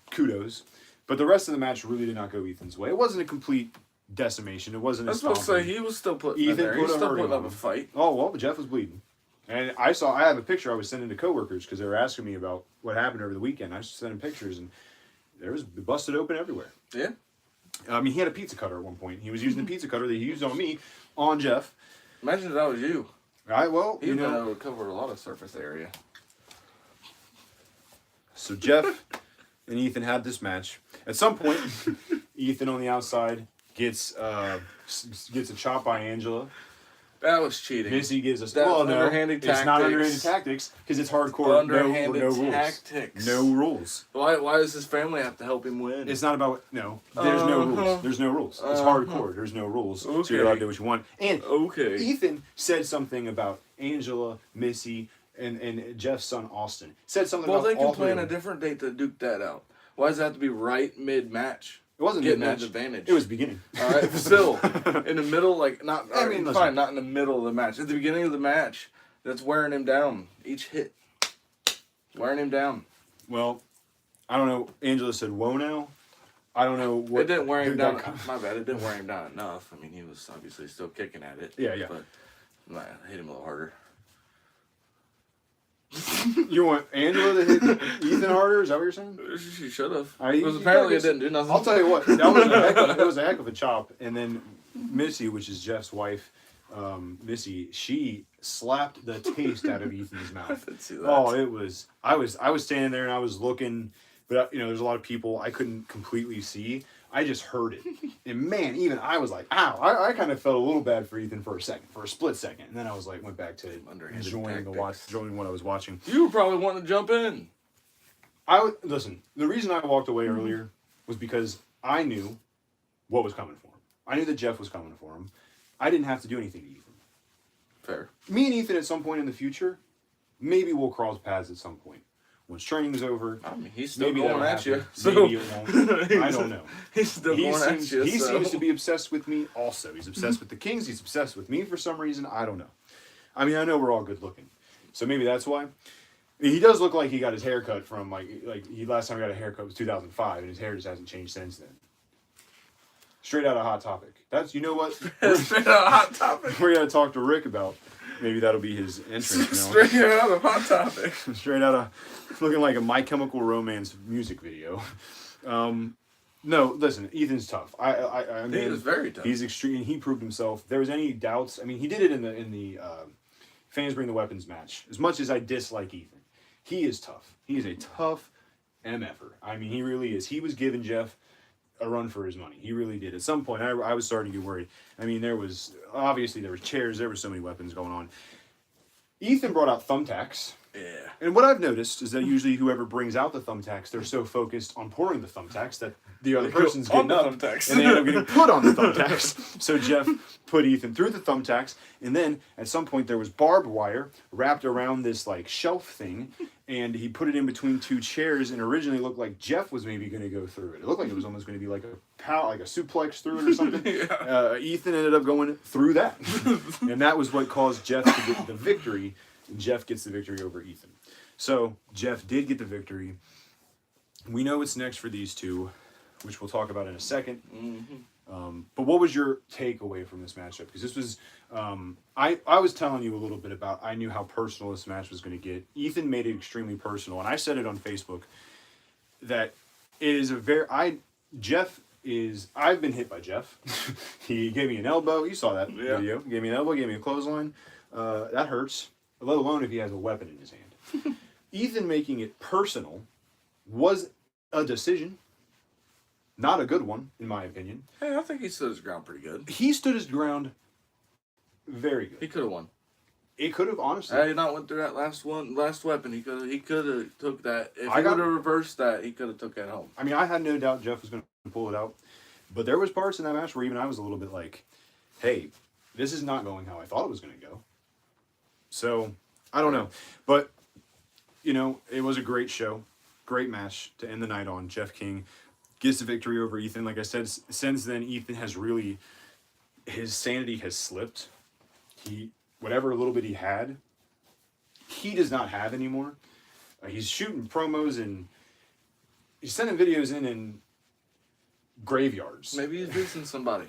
kudos. But the rest of the match really did not go Ethan's way. It wasn't a complete decimation. It wasn't. I was supposed to say he was still putting in there. He was still putting up a fight. Oh well, Jeff was bleeding. And I have a picture I was sending to coworkers because they were asking me about what happened over the weekend. I was sending pictures and there was busted open everywhere. Yeah. I mean, he had a pizza cutter at one point. He was using the pizza cutter that he used on me, on Jeff. Imagine if that was you. You'd been able to cover a lot of surface area. So Jeff and Ethan had this match. At some point, Ethan on the outside gets a chop by Angela. That was cheating. Missy gives us underhanded tactics. It's not underhanded tactics because it's hardcore. Underhanded no tactics. No rules. Why does his family have to help him win? It's not about There's no rules. There's no rules. It's hardcore. There's no rules. Okay. So you're allowed to do what you want. And Ethan said something about Angela, Missy, and Jeff's son Austin. Said something well, about they can plan a different date to duke that out. Why does it have to be right mid-match? It wasn't getting mid-match. an advantage. It was beginning. All right, still in the middle, like not. I mean, fine, listen. not in the middle of the match. At the beginning of the match, that's wearing him down. Each hit, wearing him down. Well, I don't know. Angela said, "Whoa, now." I don't know what. It didn't wear him down. My bad. It didn't wear him down enough. I mean, he was obviously still kicking at it. Yeah. But I hit him a little harder. You want Angela to hit Ethan harder? Is that what you're saying? She should have. I- Because apparently it didn't do nothing. I'll tell you what. It was a heck of a chop. And then Missy, which is Jeff's wife, Missy, she slapped the taste out of Ethan's mouth. I did see that. Oh, it was. I was standing there and I was looking, but there's a lot of people I couldn't completely see. I just heard it, and man, even I was like, "Ow!" I kind of felt a little bad for Ethan for a split second, and then I was like, went back to enjoying what I was watching. You were probably wanting to jump in. Listen. The reason I walked away earlier was because I knew what was coming for him. I knew that Jeff was coming for him. I didn't have to do anything to Ethan. Fair. Me and Ethan at some point in the future, maybe we'll cross paths at some point. Once training's over, I mean, he's still maybe going at you. So maybe it won't. I don't know. He's still going at you. He seems to be obsessed with me also. He's obsessed with the Kings. He's obsessed with me for some reason. I don't know. I mean, I know we're all good looking. So maybe that's why. He does look like he got his hair cut from, he last time he got a haircut was 2005, and his hair just hasn't changed since then. Straight out of Hot Topic. You know what? Straight out of Hot Topic. We're going to talk to Rick about. Maybe that'll be his entrance. Straight out of Hot Topic. Straight out of looking like a My Chemical Romance music video. No, listen, Ethan's tough. I mean, he is very tough. He's extreme. He proved himself. There was any doubts. I mean, he did it in the Fans Bring the Weapons match. As much as I dislike Ethan, he is tough. He is a tough MFer. I mean, he really is. He was giving Jeff a run for his money. He really did. At some point, I was starting to get worried. I mean, there was chairs, there were so many weapons going on. Ethan brought out thumbtacks. Yeah. And what I've noticed is that usually whoever brings out the thumbtacks, they're so focused on pouring the thumbtacks that the other person's getting up, and they end up getting put on the thumbtacks. So Jeff put Ethan through the thumbtacks, and then at some point there was barbed wire wrapped around this shelf thing, and he put it in between two chairs, and originally looked like Jeff was maybe going to go through it. It looked like it was almost going to be like a suplex through it or something. Yeah. Ethan ended up going through that, and that was what caused Jeff to get the victory. Jeff gets the victory over Ethan. So Jeff did get the victory. We know what's next for these two, which we'll talk about in a second. Mm-hmm. But what was your takeaway from this matchup? Because this was, I was telling you a little bit about, I knew how personal this match was going to get. Ethan made it extremely personal, and I said it on Facebook that it is I've been hit by Jeff. He gave me an elbow. You saw that video. He gave me an elbow, gave me a clothesline. That hurts. Let alone if he has a weapon in his hand. Ethan making it personal was a decision. Not a good one, in my opinion. Hey, I think he stood his ground pretty good. He stood his ground very good. He could have won. It could have, honestly. Had he not went through that last weapon, he could have took that. If he would have reversed that, he could have took that home. I mean, I had no doubt Jeff was going to pull it out. But there was parts in that match where even I was a little bit like, hey, this is not going how I thought it was going to go. So, I don't know. But, it was a great show. Great match to end the night on. Jeff King gets the victory over Ethan. Like I said, since then, Ethan has really, his sanity has slipped. Whatever little bit he had, he does not have anymore. He's shooting promos and he's sending videos in graveyards. Maybe he's dissing somebody.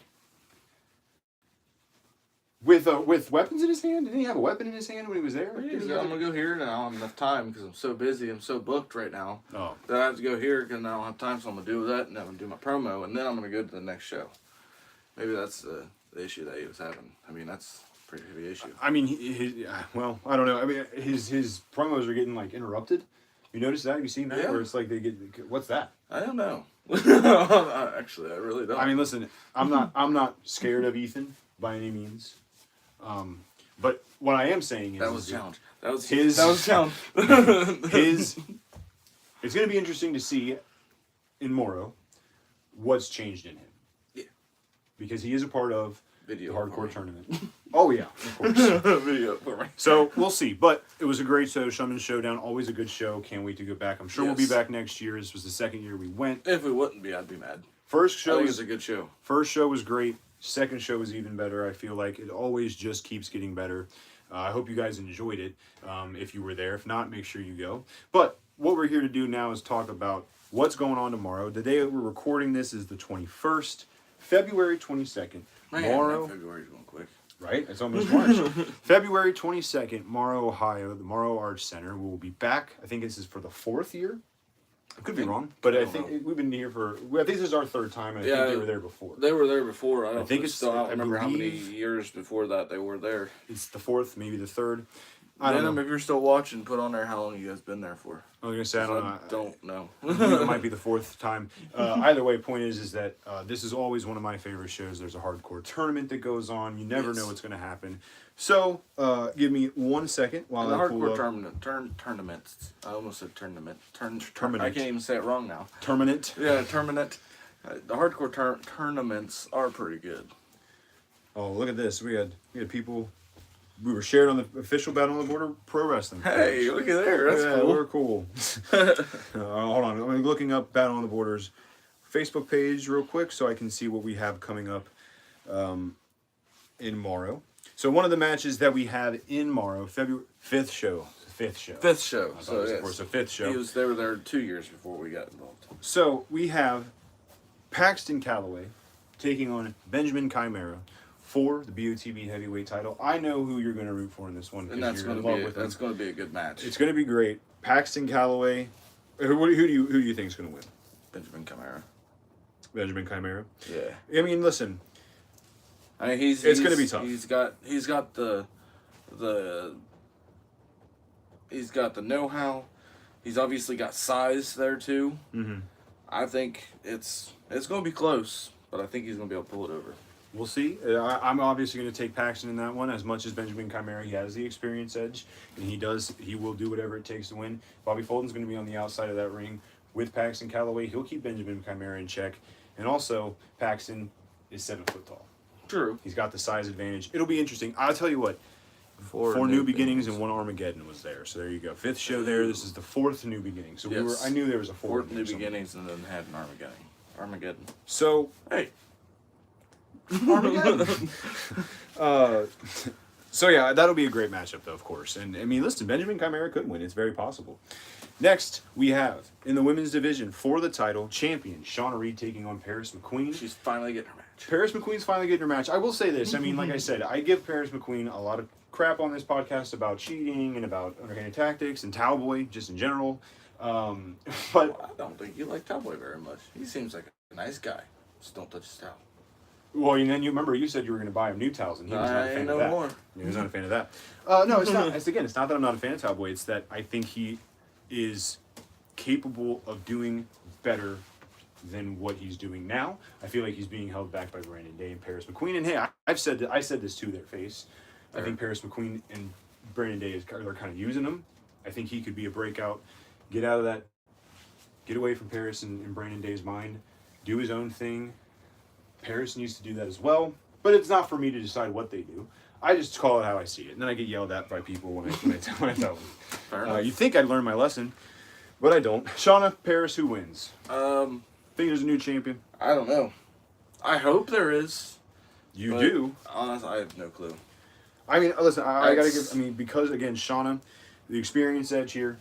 With weapons in his hand? Didn't he have a weapon in his hand when he was there? I'm going to go here and I don't have enough time because I'm so busy. I'm so booked right now. Oh. That I have to go here because I don't have time. So I'm going to do that and then I'm going to do my promo and then I'm going to go to the next show. Maybe that's the issue that he was having. I mean, that's a pretty heavy issue. I mean, I don't know. I mean, his promos are getting interrupted. You notice that? Have you seen that? Yeah. Where it's like they get, what's that? I don't know. Actually, I really don't. I mean, listen, I'm not scared of Ethan by any means. But what I am saying is that was a challenge. That was a challenge. It's going to be interesting to see in Morrow what's changed in him. Yeah. Because he is a part of Video the hardcore tournament. Oh yeah, of course. Video for me. So we'll see, but it was a great show. Sunman Showdown, always a good show. Can't wait to go back. I'm sure we'll be back next year. This was the second year we went. If we wouldn't be, I'd be mad. First show I think it's a good show. First show was great. Second show was even better. I feel like it always just keeps getting better. I hope you guys enjoyed it. If you were there, if not, make sure you go. But what we're here to do now is talk about what's going on tomorrow. The day that we're recording this is the 21st, February 22nd. Morrow. February's going quick. Right? It's almost March. February 22nd, Morrow, Ohio, the Morrow Arts Center. We will be back. I think this is for the 4th year. I could be wrong, but I think we've been here for. I think this is our 3rd time. And I think they were there before. They were there before. I think it's. Still, I don't remember how many believe years before that they were there. It's the 4th, maybe the 3rd. I don't know. If you're still watching, put on there how long you guys been there for. I was gonna say I don't know. It might be the 4th time. Either way, point is that this is always one of my favorite shows. There's a hardcore tournament that goes on. You never know what's gonna happen. So give me 1 second while I pull up. Tournaments. I almost said tournament. Tournament. I can't even say it wrong now. Tournament. Yeah, tournament. The hardcore tournaments are pretty good. Oh, look at this. We had people. We were shared on the official Battle on the Border Pro Wrestling page. Hey, look at there. That's cool. We're cool. Hold on. I'm looking up Battle on the Border's Facebook page real quick so I can see what we have coming up in Morrow. So one of the matches that we have in Morrow, February 5th show. Fifth show. So yes. The 5th show. They were there 2 years before we got involved. So we have Paxton Calloway taking on Benjamin Chimera for the BOTB heavyweight title. I know who you're going to root for in this one. And that's going to be a good match. It's going to be great. Paxton Calloway. Who do you think is going to win? Benjamin Chimera. Benjamin Chimera. Yeah. I mean, listen. I mean, it's going to be tough. He's got the know-how. He's obviously got size there too. Mm-hmm. I think it's going to be close, but I think he's going to be able to pull it over. We'll see. I'm obviously going to take Paxton in that one. As much as Benjamin Chimera, he has the experience edge, and he will do whatever it takes to win. Bobby Fulton's going to be on the outside of that ring with Paxton Calloway. He'll keep Benjamin Chimera in check, and also Paxton is 7 foot tall. True. He's got the size advantage. It'll be interesting. I'll tell you what. 4 new beginnings and 1 Armageddon was there. So there you go. 5th show there. This is the 4th new beginning. So I knew there was a 4th new beginnings and then had an Armageddon. So hey. Armageddon. So yeah, that'll be a great matchup though, of course. And I mean, listen, Benjamin Chimera could win. It's very possible. Next, we have in the women's division for the title, champion Shauna Reed taking on Paris McQueen. She's finally getting her match. Paris McQueen's finally getting her match. I will say this. I mean, like I said, I give Paris McQueen a lot of crap on this podcast about cheating and about underhanded tactics and Towboy just in general. But I don't think you like Towboy very much. He seems like a nice guy. Just don't touch his towel. Well, and then you remember you said you were going to buy him new towels, and he was not a fan of that. More. He was not a fan of that. No, it's not. It's not that I'm not a fan of Towboy. It's that I think he is capable of doing better than what he's doing now. I feel like he's being held back by Brandon Day and Paris McQueen. And hey, I said this to their face. I think Paris McQueen and Brandon Day are kind of using him. I think he could be a breakout. Get out of that. Get away from Paris and Brandon Day's mind. Do his own thing. Paris needs to do that as well. But it's not for me to decide what they do. I just call it how I see it. And then I get yelled at by people when I tell them. Fair enough. You'd think I'd learn my lesson, but I don't. Shauna, Paris, who wins? Think there's a new champion? I don't know. I hope there is. You do? Honestly, I have no clue. I mean, listen, I gotta give. I mean, because again, Shauna, the experience edge here.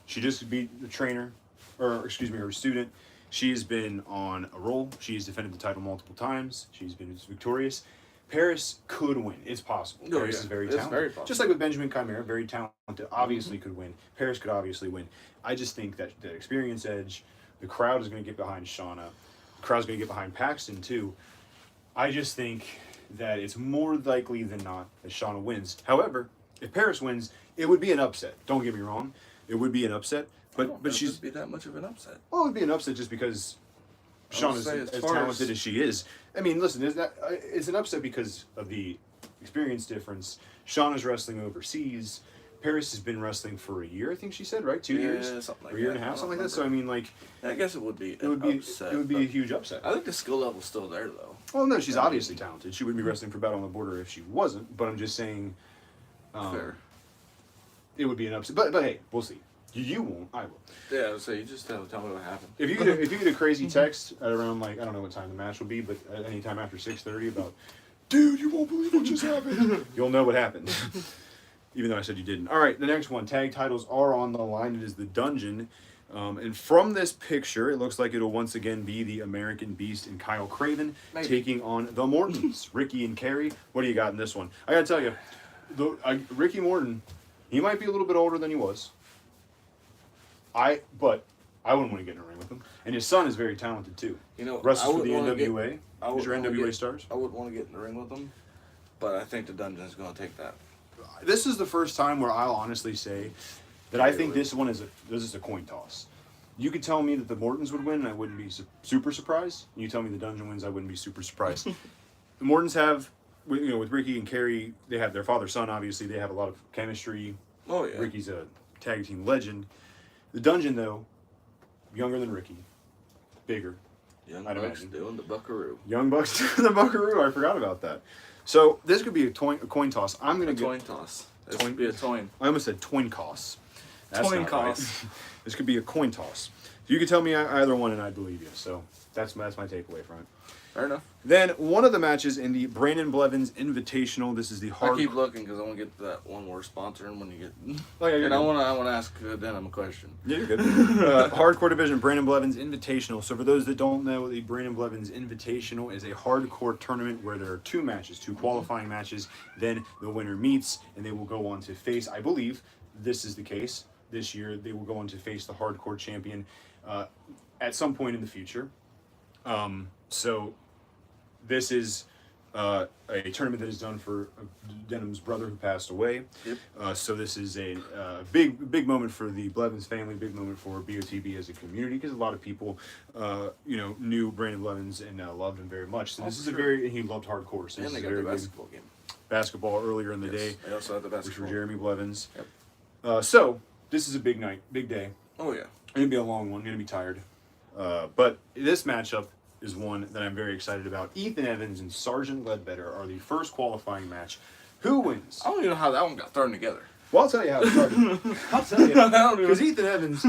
She just beat the trainer, or excuse me, her student. She has been on a roll. She's defended the title multiple times. She's been victorious. Paris could win. It's possible. Paris is very talented. Very possible. Just like with Benjamin Chimera, very talented. Obviously could win. Paris could obviously win. I just think that the experience edge, the crowd is going to get behind Shauna. The crowd's going to get behind Paxton too. I just think that it's more likely than not that Shauna wins. However, if Paris wins, it would be an upset. Don't get me wrong. It would be an upset. But she's be that much of an upset. Well, it would be an upset just because Shauna's as talented as she is. I mean, listen, it's an upset because of the experience difference. Shauna's wrestling overseas. Paris has been wrestling for a year, I think she said, right? 2 years, something like or a year and a half, something like that. So I mean, like, I guess it would be. It would be a huge upset. I think the skill level's still there though. Well, no, she's obviously talented. She wouldn't be wrestling for Battle on the Border if she wasn't. But I'm just saying, Fair. It would be an upset. But hey, we'll see. You won't. I will. Yeah, so you just tell me what happened. If you get a crazy text at around like I don't know what time the match will be, but at any time after 6:30 about, dude, you won't believe what just happened. You'll know what happened. Even though I said you didn't. All right, the next one. Tag titles are on the line. It is the Dungeon. And from this picture, it looks like it'll once again be the American Beast and Kyle Craven taking on the Mortons, Ricky and Carrie. What do you got in this one? I gotta tell you, Ricky Morton, he might be a little bit older than he was. But I wouldn't want to get in a ring with him. And his son is very talented too. You know, wrestles for the NWA. Who's your NWA stars? I wouldn't want to get in the ring with him, but I think the Dungeon's going to take that. This is the first time where I'll honestly say that I think this one is a coin toss. You could tell me that the Mortons would win, and I wouldn't be super surprised. You tell me the Dungeon wins, I wouldn't be super surprised. The Mortons have, with Ricky and Carrie, they have their father-son, obviously. They have a lot of chemistry. Oh, yeah. Ricky's a tag team legend. The Dungeon, though, younger than Ricky, bigger. Young Bucks doing the Buckaroo. Young Bucks doing the Buckaroo. I forgot about that. So this could be a coin toss. I'm gonna coin toss. This could be a coin. I almost said twin toss. That's coin not toss. Right. This could be a coin toss. You could tell me either one, and I'd believe you. So that's my takeaway from it. Fair enough. Then one of the matches in the Brandon Blevins Invitational. This is the hard. I keep looking because I want to get that one more sponsor, and when you get, oh, yeah, and I want to ask Denim a question. Yeah, you're good. Hardcore division Brandon Blevins Invitational. So for those that don't know, the Brandon Blevins Invitational is a hardcore tournament where there are two matches, two qualifying matches. Then the winner meets, and they will go on to face. I believe this is the case this year. They will go on to face the hardcore champion at some point in the future. So. This is a tournament that is done for Denham's brother who passed away. Yep. So this is a big moment for the Blevins family, big moment for BOTB as a community because a lot of people, knew Brandon Blevins and loved him very much. So this is he loved hardcore. So and they got the basketball game. Basketball earlier in the day. They also had the basketball. Which for Jeremy Blevins. Yep. So this is a big night, big day. Oh yeah. It'll be a long one. Gonna be tired. But this matchup is one that I'm very excited about. Ethan Evans and Sergeant Ledbetter are the first qualifying match. Who wins? I don't even know how that one got thrown together. Well, I'll tell you how it started. I'll tell you. Because Ethan Evans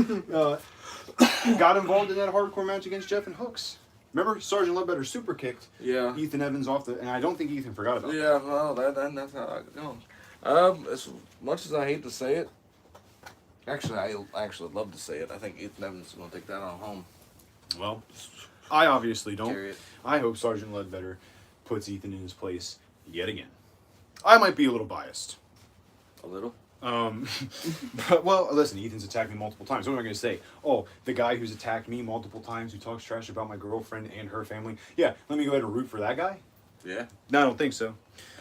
got involved in that hardcore match against Jeff and Hooks. Remember, Sergeant Ledbetter super kicked Ethan Evans off and I don't think Ethan forgot about that. Yeah, well, that's how it goes. As much as I hate to say it, actually, I actually love to say it. I think Ethan Evans is going to take that on home. Well, I obviously don't. Period. I hope Sergeant Ledbetter puts Ethan in his place yet again. I might be a little biased. A little? But, well, listen, Ethan's attacked me multiple times. What am I going to say? Oh, the guy who's attacked me multiple times, who talks trash about my girlfriend and her family. Yeah, let me go ahead and root for that guy? Yeah. No, I don't think so.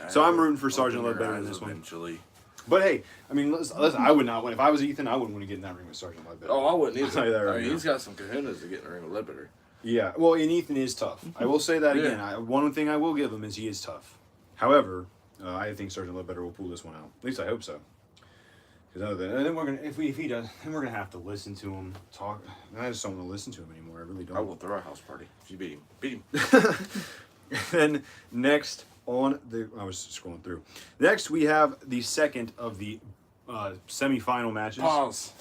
So I'm rooting for Sergeant Ledbetter in this one. Eventually. But hey, I mean, listen, I would not. If I was Ethan, I wouldn't want to get in that ring with Sergeant Ledbetter. Oh, I wouldn't either. I'll tell you that right now. He's got some kahunas to get in the ring with Ledbetter. Yeah, well, and Ethan is tough. I will say that again. One thing I will give him is he is tough. However, I think Sergeant Ledbetter will pull this one out. At least I hope so. Because then we're gonna, if he does, then we're gonna have to listen to him talk. I just don't want to listen to him anymore. I really don't. I will throw a house party if you beat him. Beat him. Then next on the, I was scrolling through. Next we have the second of the semi-final matches. Pause.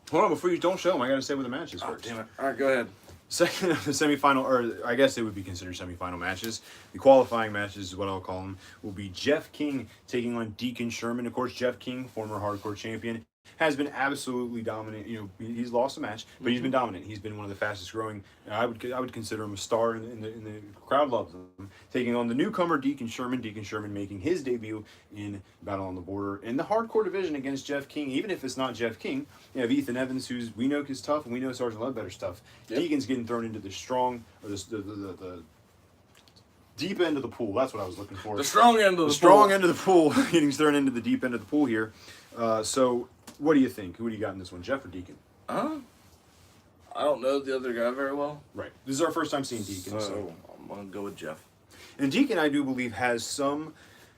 Hold on, before you don't show them, I gotta say what the match is first. Damn it! All right, go ahead. Second of the semifinal, or I guess it would be considered semifinal matches. The qualifying matches is what I'll call them. Will be Jeff King taking on Deacon Sherman. Of course, Jeff King, former hardcore champion, has been absolutely dominant. He's lost a match, but he's been dominant. He's been one of the fastest growing. I would consider him a star, in the crowd loves him. Taking on the newcomer Deacon Sherman. Deacon Sherman making his debut in Battle on the Border in the hardcore division against Jeff King. Even if it's not Jeff King, you have Ethan Evans, who's we know is tough, and we know Sergeant Ledbetter's tough. Yep. Deacon's getting thrown into the strong or the deep end of the pool. That's what I was looking for. The strong end of the pool. Strong end of the pool. Getting thrown into the deep end of the pool here. So, what do you think? Who do you got in this one, Jeff or Deacon? I don't know the other guy very well. Right. This is our first time seeing Deacon. So I'm going to go with Jeff. And Deacon, I do believe, has some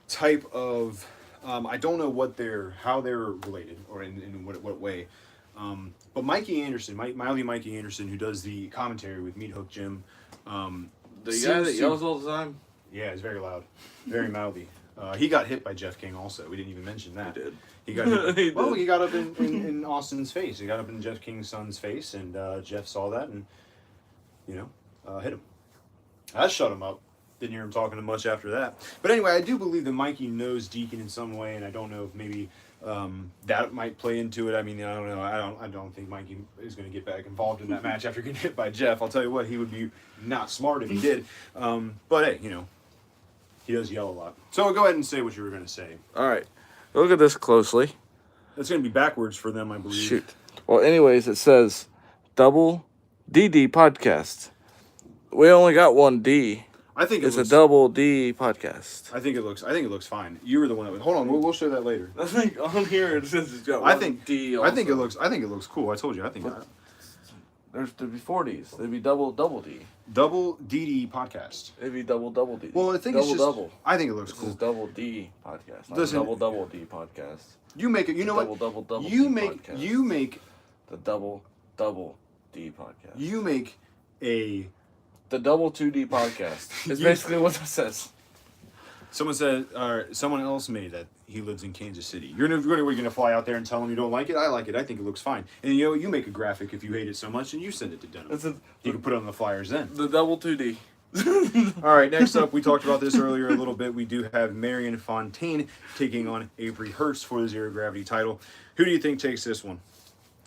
type of, I don't know how they're related or in what way. But Mikey Anderson, Mikey Anderson, who does the commentary with Meat Hook Jim. The guy that yells all the time? Yeah, it's very loud. Very mouthy. He got hit by Jeff King also. We didn't even mention that. He did. He got hit. He got up in Austin's face. He got up in Jeff King's son's face, and Jeff saw that and, hit him. That shut him up. Didn't hear him talking much after that. But anyway, I do believe that Mikey knows Deacon in some way, and I don't know if maybe that might play into it. I mean, I don't know. I don't think Mikey is going to get back involved in that match after getting hit by Jeff. I'll tell you what, he would be not smart if he did. But hey, he does yell a lot. So go ahead and say what you were going to say. All right. Look at this closely. It's going to be backwards for them, I believe. Shoot. Well, anyways, it says double DD podcast. We only got one D. I think it's a double D podcast. I think it looks fine. You were the one that hold on. We'll show that later. I think on here it says it's got one D. Also. I think it looks cool. I told you. There'd be 4 Ds. They'd be double D. Double DD podcast. It'd be double D. Well, I think it's just double. I think it looks cool. This is double D podcast. Not Listen, double D podcast. You make it. You know what? Double. You D make. podcast. You make the double D podcast. You make a. The double 2D podcast is basically what that says. Someone said, someone else made that he lives in Kansas City. You're going to fly out there and tell him you don't like it? I like it. I think it looks fine. And you make a graphic if you hate it so much, and you send it to Denham. You can put it on the flyers then. The double 2D. All right, next up, we talked about this earlier a little bit. We do have Marion Fontaine taking on Avery Hertz for the Zero Gravity title. Who do you think takes this one?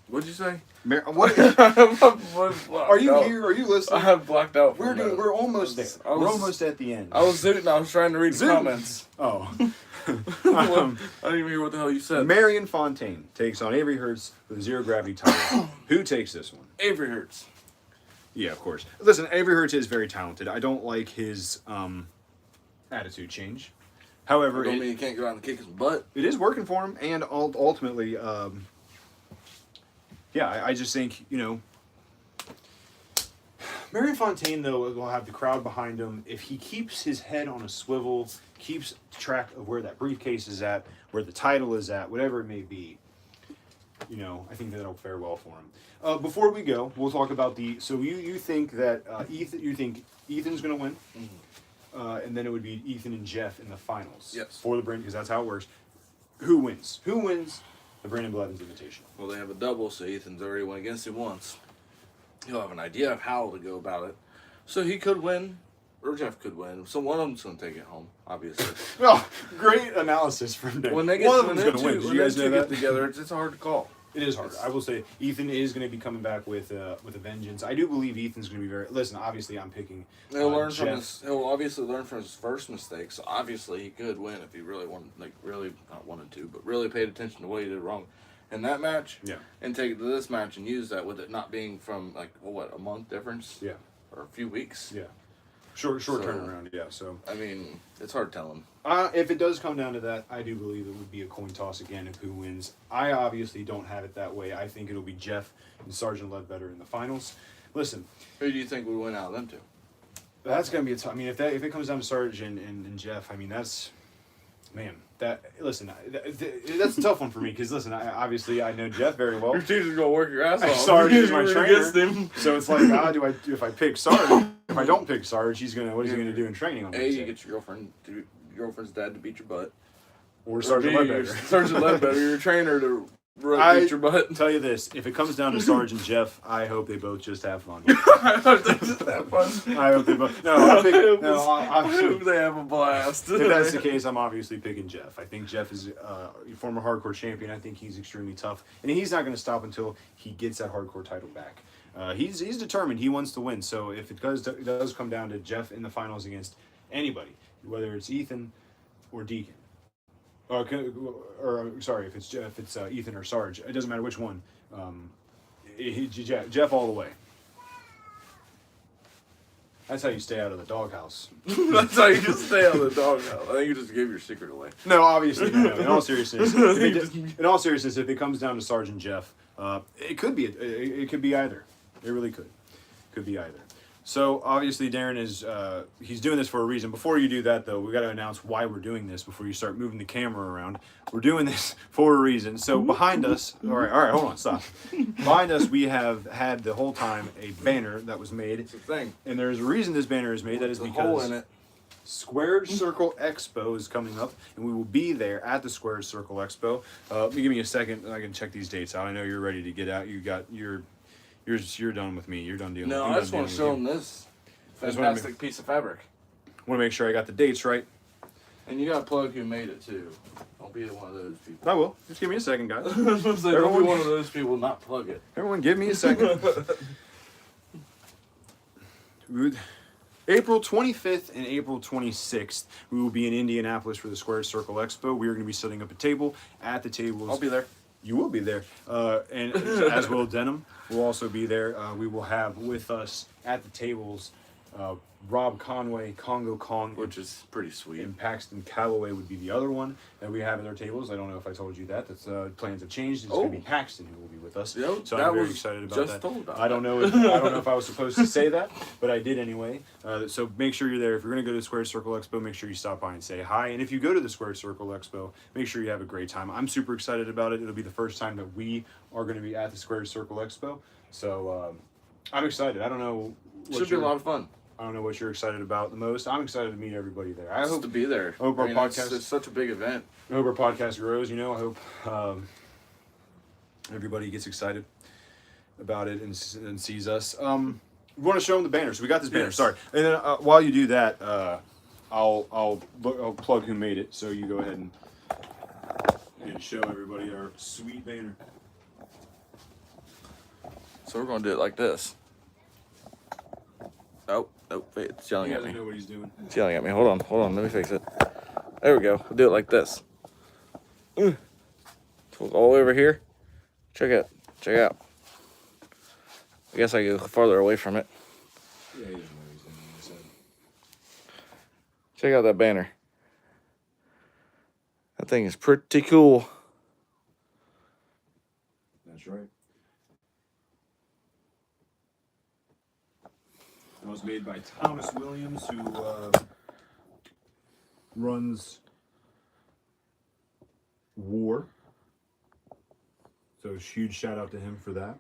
What'd you say? What? Are you here? Are you listening? I have blacked out. We're almost there. We're almost at the end. I was zooting. I was trying to read the comments. Oh. I didn't even hear what the hell you said. Marion Fontaine takes on Avery Hertz for the Zero Gravity title. Who takes this one? Avery Hertz. Yeah, of course. Listen, Avery Hertz is very talented. I don't like his attitude change. However, I don't mean he can't go out and kick his butt. It is working for him, and ultimately, I just think, Marion Fontaine, though, will have the crowd behind him. If he keeps his head on a swivel, keeps track of where that briefcase is at, where the title is at, whatever it may be, I think that'll fare well for him. Before we go, we'll talk about so you think that Ethan's going to win? Mm-hmm. And then it would be Ethan and Jeff in the finals. Yes. For the Brandon, because that's how it works. Who wins? Who wins the Brandon Blevins Invitational? Well, they have a double, so Ethan's already went against him once. He'll have an idea of how to go about it. So he could win, or Jeff could win. So one of them's going to take it home, obviously. Oh, great analysis from Nick. When they get one of them's going to win. Did you guys know that? Together, it's hard to call. It is hard. I will say Ethan is going to be coming back with a vengeance. I do believe Ethan's going to be very. Listen, obviously, I'm picking. He'll learn from his. He'll obviously learn from his first mistake. So obviously, he could win if he really wanted, really not wanted to, but really paid attention to what he did wrong in that match. Yeah. And take it to this match and use that with it not being from a month difference. Yeah. Or a few weeks. Yeah. Short turnaround. Yeah. So I mean, it's hard telling. If it does come down to that, I do believe it would be a coin toss again of who wins. I obviously don't have it that way. I think it'll be Jeff and Sergeant Ledbetter in the finals. Listen, who do you think would win out of them two? That's gonna be a tough. I mean, if it comes down to Sergeant and Jeff, I mean that's that's a tough one for me because listen, I know Jeff very well. Your teacher's gonna work your ass off. Sarge is my trainer, him. So it's like, if I pick Sarge, if I don't pick Sarge, what is he gonna do in training on Wednesday? You get your girlfriend's dad to beat your butt, or Sergeant Ledbetter. Sergeant Ledbetter, your trainer to beat your butt. Tell you this: if it comes down to Sarge and Jeff, I hope they both just have fun. I hope they just have fun. I hope they both. I hope they have a blast. If that's the case, I'm obviously picking Jeff. I think Jeff is a former hardcore champion. I think he's extremely tough, and he's not going to stop until he gets that hardcore title back. He's determined. He wants to win. So if it does come down to Jeff in the finals against anybody, whether it's Ethan or Deacon, if it's Ethan or Sarge, it doesn't matter which one. Jeff all the way. That's how you stay out of the doghouse. That's how you just stay out of the doghouse. I think you just gave your secret away. No, obviously, no. In all seriousness, if it comes down to Sarge and Jeff, it could be either. It really could. Could be either. So obviously Darren is he's doing this for a reason. Before you do that though, we got to announce why we're doing this before you start moving the camera around. We're doing this for a reason. So behind us, all right, hold on, stop. Behind us we have had the whole time a banner that was made. It's a thing. And there's a reason this banner is made. That is because hole in it. Squared Circle Expo is coming up, and we will be there at the Squared Circle Expo. Give me a second, and I can check these dates out. I know you're ready to get out. You're done with me. You're done dealing. No, I'm I done just want to dealing show with them you. this just wanna fantastic piece of fabric. Want to make sure I got the dates right. And you got to plug who made it too. Don't be one of those people. I will. Just give me a second, guys. Don't be one of those people not plug it. Everyone, give me a second. April 25th and April 26th, we will be in Indianapolis for the Squared Circle Expo. We are going to be setting up a table. At the tables, I'll be there. You will be there, and as will Denim will also be there. We will have with us at the tables Rob Conway, Congo Kong, Which is pretty sweet. and Paxton Calloway would be the other one that we have at our tables. I don't know if I told you that. That's plans have changed. It's going to be Paxton who will be with us. Yep, So that I'm very was excited about just that. told about I don't know. I don't know if I was supposed to say that, but I did anyway. So make sure you're there. If you're going to go to the Square Circle Expo, make sure you stop by and say hi. And if you go to the Square Circle Expo, make sure you have a great time. I'm super excited about it. It'll be the first time that we are going to be at the Square Circle Expo. So I'm excited. I don't know. Should be a lot of fun. I don't know what you're excited about the most. I'm excited to meet everybody there. I Just hope to be there. I hope our podcast. It's such a big event. I hope our podcast grows. You know, I hope everybody gets excited about it and sees us. We want to show them the banner. So we got this banner. Yes. Sorry. And then while you do that, I'll plug who made it. So you go ahead and show everybody our sweet banner. So we're going to do it like this. Oh, wait, it's yelling He at me. doesn't know what he's doing. It's yelling at me. Hold on, let me fix it. There we go. We'll do it like this. So all over here. Check out. I guess I go farther away from it. Yeah, he doesn't know what he's doing. He said. Check out that banner. That thing is pretty cool. That's right. It was made by Thomas Williams, who runs War. So huge shout out to him for that.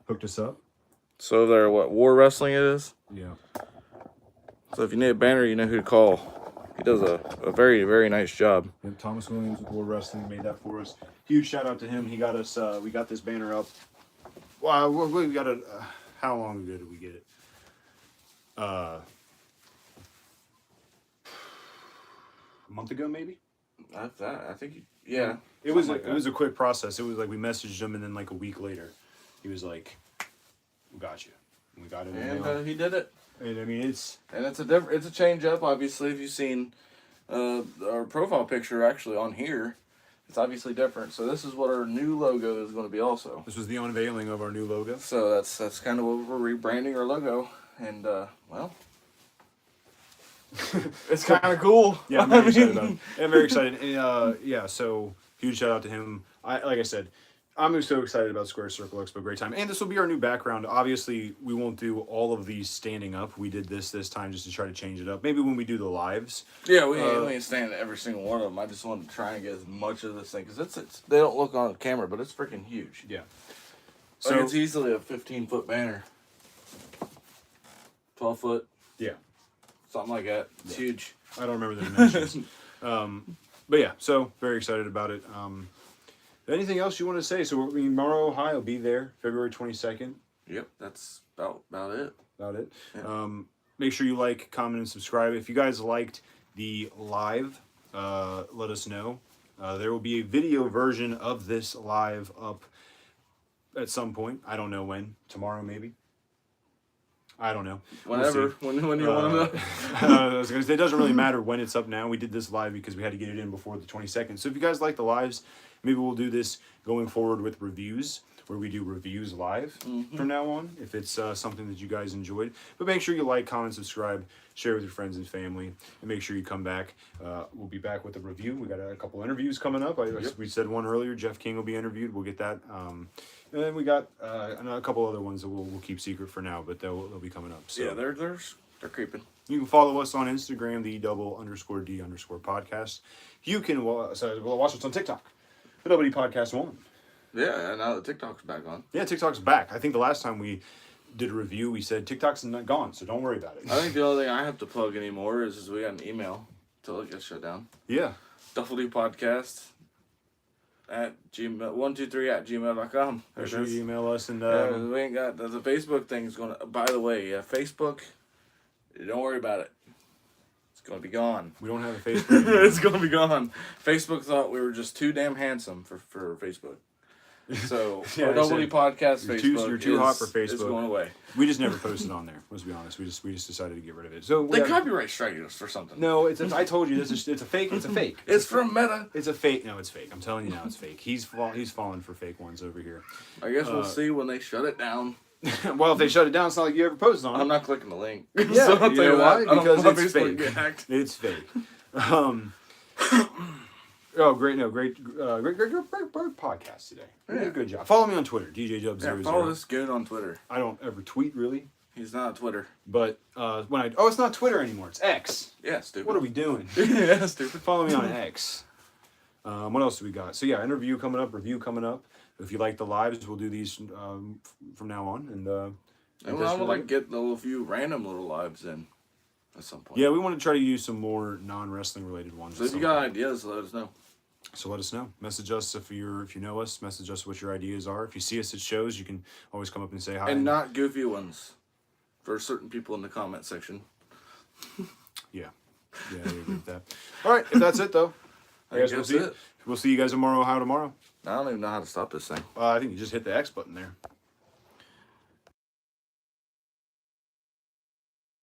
Hooked us up. So there, what, War Wrestling it is? Yeah. So if you need a banner, you know who to call. He does a very, very nice job. And Thomas Williams with War Wrestling made that for us. Huge shout out to him. He got us. We got this banner up. Wow, we got it. How long ago did we get it? A month ago, maybe. I think. Yeah. It was a quick process. It was like we messaged him, and then like a week later, he was like, "We got you." And we got it. And he did it. And I mean, it's a change up. Obviously, if you've seen our profile picture actually on here, it's obviously different. So this is what our new logo is going to be. Also, this was the unveiling of our new logo. So that's kind of what we're rebranding our logo, and well. It's kind of cool. Yeah, I'm very excited about it. I'm very excited. And, yeah, so huge shout out to him. Like I said, I'm so excited about Square Circle Expo. Great time. And this will be our new background. Obviously, we won't do all of these standing up. We did this time just to try to change it up. Maybe when we do the lives. Yeah, we ain't standing at every single one of them. I just wanted to try and get as much of this thing. Because they don't look on camera, but it's freaking huge. Yeah. So like it's easily a 15-foot banner. 12 foot. Yeah. Something like that. It's huge. I don't remember the dimensions. But yeah, so very excited about it. Anything else you want to say? So Morrow, Ohio, be there February 22nd. Yep, that's about it. About it. Yeah. Make sure you like, comment, and subscribe. If you guys liked the live, let us know. There will be a video version of this live up at some point. I don't know when. Tomorrow, maybe. I don't know. Whenever. When you want to know. It doesn't really matter when it's up now. We did this live because we had to get it in before the 22nd. So if you guys like the lives, maybe we'll do this going forward with reviews, where we do reviews live from now on, if it's something that you guys enjoyed. But make sure you like, comment, subscribe, share with your friends and family, and make sure you come back. We'll be back with a review. We got a couple interviews coming up. We said one earlier. Jeff King will be interviewed. We'll get that. And then we got a couple other ones that we'll keep secret for now, but they'll be coming up. So yeah, they're creeping. You can follow us on Instagram, _D_podcast. You can watch us on TikTok, the WD Podcast 1. Yeah, now the TikTok's back on. Yeah, TikTok's back. I think the last time we did a review. We said TikTok's not gone, so don't worry about it. I think the only thing I have to plug anymore is we got an email till it gets shut down. Yeah. Duffledy Podcast at gmail123@gmail.com. Make sure you email us and we ain't got the Facebook thing's going to. By the way, Facebook. Don't worry about it. It's going to be gone. we don't have a Facebook. It's going to be gone. Facebook thought we were just too damn handsome for Facebook. So, Yeah, our Duffledy Podcast Facebook you're too hot for Facebook. is going away. We just never posted on there. Let's be honest. We just decided to get rid of it. So They copyright strike us for something. No, I told you this is it's a fake. It's a fake. It's from Meta. It's a fake. No, it's fake. I'm telling you now, it's fake. He's falling for fake ones over here. I guess we'll see when they shut it down. Well, if they shut it down, it's not like you ever posted on it. I'm not clicking the link. Yeah, So I'll you tell know you why? that. I don't Because want it's Facebook to fake. get hacked. It's fake. Oh, great! No, great podcast today. You did a good job. Follow me on Twitter, DJJub00. Yeah, follow this goon on Twitter. I don't ever tweet really, He's not on Twitter. but it's not Twitter anymore. It's X. Yeah, stupid. What are we doing? Yeah, stupid. Follow me on X. What else do we got? So yeah, review coming up. If you like the lives, we'll do these from now on. And I would like to get a few random little lives in at some point. yeah, we want to try to use some more non-wrestling related ones. So if you got ideas, let us know. So let us know. Message us if you know us. Message us what your ideas are. If you see us at shows, you can always come up and say hi. And not goofy ones for certain people in the comment section. Yeah, I agree with that. All right, if that's it though, I guess that's it. We'll see you guys tomorrow. How tomorrow? I don't even know how to stop this thing. I think you just hit the X button there.